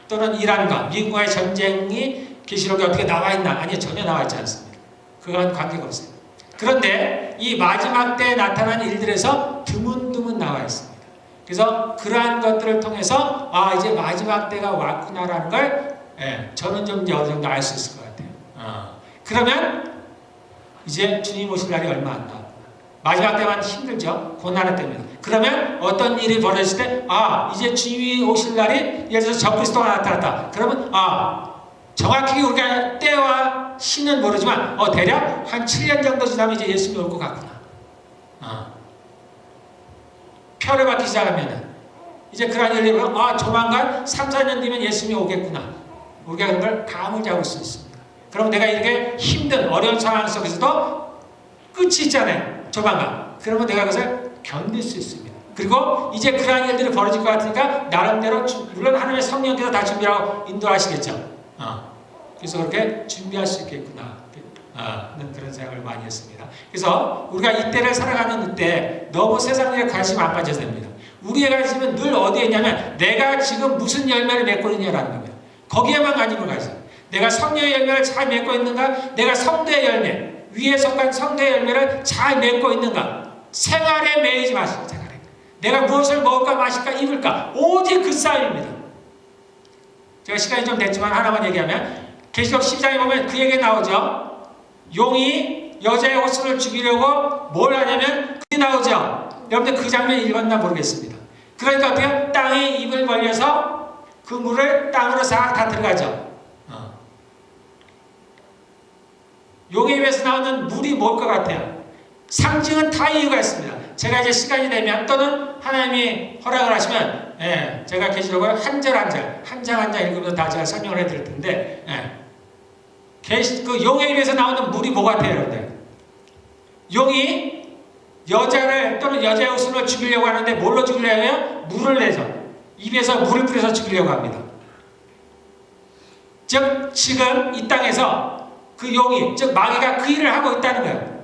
또는 이란과 미국과의 전쟁이 계시록에 어떻게 나와 있나? 아니요, 전혀 나와 있지 않습니다. 그거와는 관계가 없어요. 그런데 이 마지막 때에 나타난 일들에서 드문드문 나와 있습니다. 그래서 그러한 것들을 통해서 이제 마지막 때가 왔구나라는 걸 저는 좀 어느 정도 알 수 있을 것 같아요. 그러면 이제 주님 오실 날이 얼마 안 남았구나. 마지막 때만 힘들죠. 고난의 때입니다. 그러면 어떤 일이 벌어졌을 때 이제 주님이 오실 날이 예를 들어서 적그리스도가 나타났다. 그러면 정확히 우리가 때와 시는 모르지만 대략 한 7년 정도 지나면 이제 예수님이 올 것 같구나. 표를 받기 시작하면 이제 그런 일이 보면 조만간 3, 4년 뒤면 예수님이 오겠구나. 우리가 그런 걸 감을 잡을 수 있습니다. 그럼 내가 이렇게 힘든 어려운 상황 속에서도 끝이 있잖아요. 조만간. 그러면 내가 그것을 견딜 수 있습니다. 그리고 이제 그러한 일들이 벌어질 것 같으니까 나름대로 물론 하나님의 성령께서 다 준비하고 인도하시겠죠. 그래서 그렇게 준비할 수 있겠구나. 그런 생각을 많이 했습니다. 그래서 우리가 이때를 살아가는 이때 너무 세상 일에 관심 안 가져도 됩니다. 우리의 관심은 늘 어디에 있냐면 내가 지금 무슨 열매를 맺고 있느냐라는 겁니다. 거기에만 관심을 가져요. 내가 성령의 열매를 잘 맺고 있는가? 내가 성도의 열매, 위에 속한 성도의 열매를 잘 맺고 있는가? 생활에 매이지 마시고 생활에. 내가 무엇을 먹을까 마실까 입을까? 오직 그 싸움입니다. 제가 시간이 좀 됐지만 하나만 얘기하면 계시록 10장에 보면 그 얘기 나오죠. 용이 여자의 옷을 죽이려고 뭘 하냐면 그게 나오죠. 여러분들 그 장면 읽었나 모르겠습니다. 그러니까 어때요? 땅에 입을 벌려서 그 물을 땅으로 싹 다 들어가죠. 용의 입에서 나오는 물이 뭘 것 같아요? 상징은 다 이유가 있습니다. 제가 이제 시간이 되면 또는 하나님이 허락을 하시면 제가 계시록을 한 절 한 절, 한 장 한 장 읽으면서 다 제가 설명을 해드릴 텐데 그 용의 입에서 나오는 물이 뭐 같아요, 여러분들? 용이 여자를 또는 여자의 후손을 죽이려고 하는데 뭘로 죽이려고 해요? 물을 내서 입에서 물을 뿌려서 죽이려고 합니다. 즉 지금 이 땅에서 그 용이 즉 마귀가 그 일을 하고 있다는 거예요.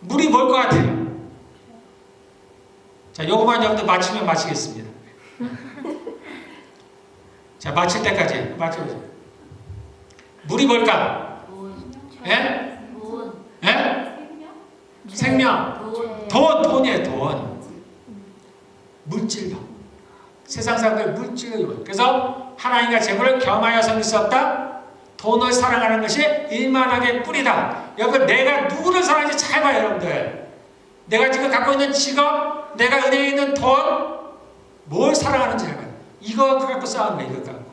물이 뭘 것 같아요? 자, 요거만 여러분들 맞추면 마치겠습니다. 자, 마칠 때까지 맞춰보세요. 물이 뭘까? 예? 예? 생명. 돈이에요, 돈. 물질로. 세상 사람들 물질로. 그래서 하나님과 재물을 겸하여 섬길 수 없다. 돈을 사랑하는 것이 일만하게 뿌리다. 여러분, 내가 누구를 사랑하는지 잘 봐요, 여러분들. 내가 지금 갖고 있는 직업, 내가 은혜에 있는 돈, 뭘 사랑하는지 잘 봐요. 이거 갖고 싸우는 거예요, 이거 갖고.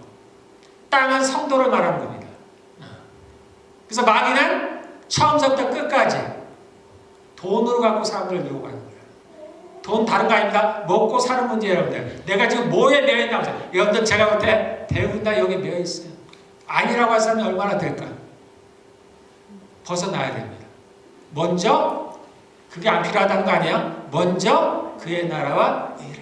땅은 성도를 말하는 겁니다. 그래서 마귀는 처음부터 끝까지 돈으로 갖고 사람들을 유혹하는 거예요. 돈 다른 거 아닙니다. 먹고 사는 문제예요, 여러분들. 내가 지금 뭐에 매여 있나 보세요. 여러분들 제가 볼 때 대부분 다 여기 매여 있어요. 아니라고 할 사람이 얼마나 될까? 벗어나야 됩니다. 먼저 그게 안 필요하다는 거 아니야? 먼저 그의 나라와 의를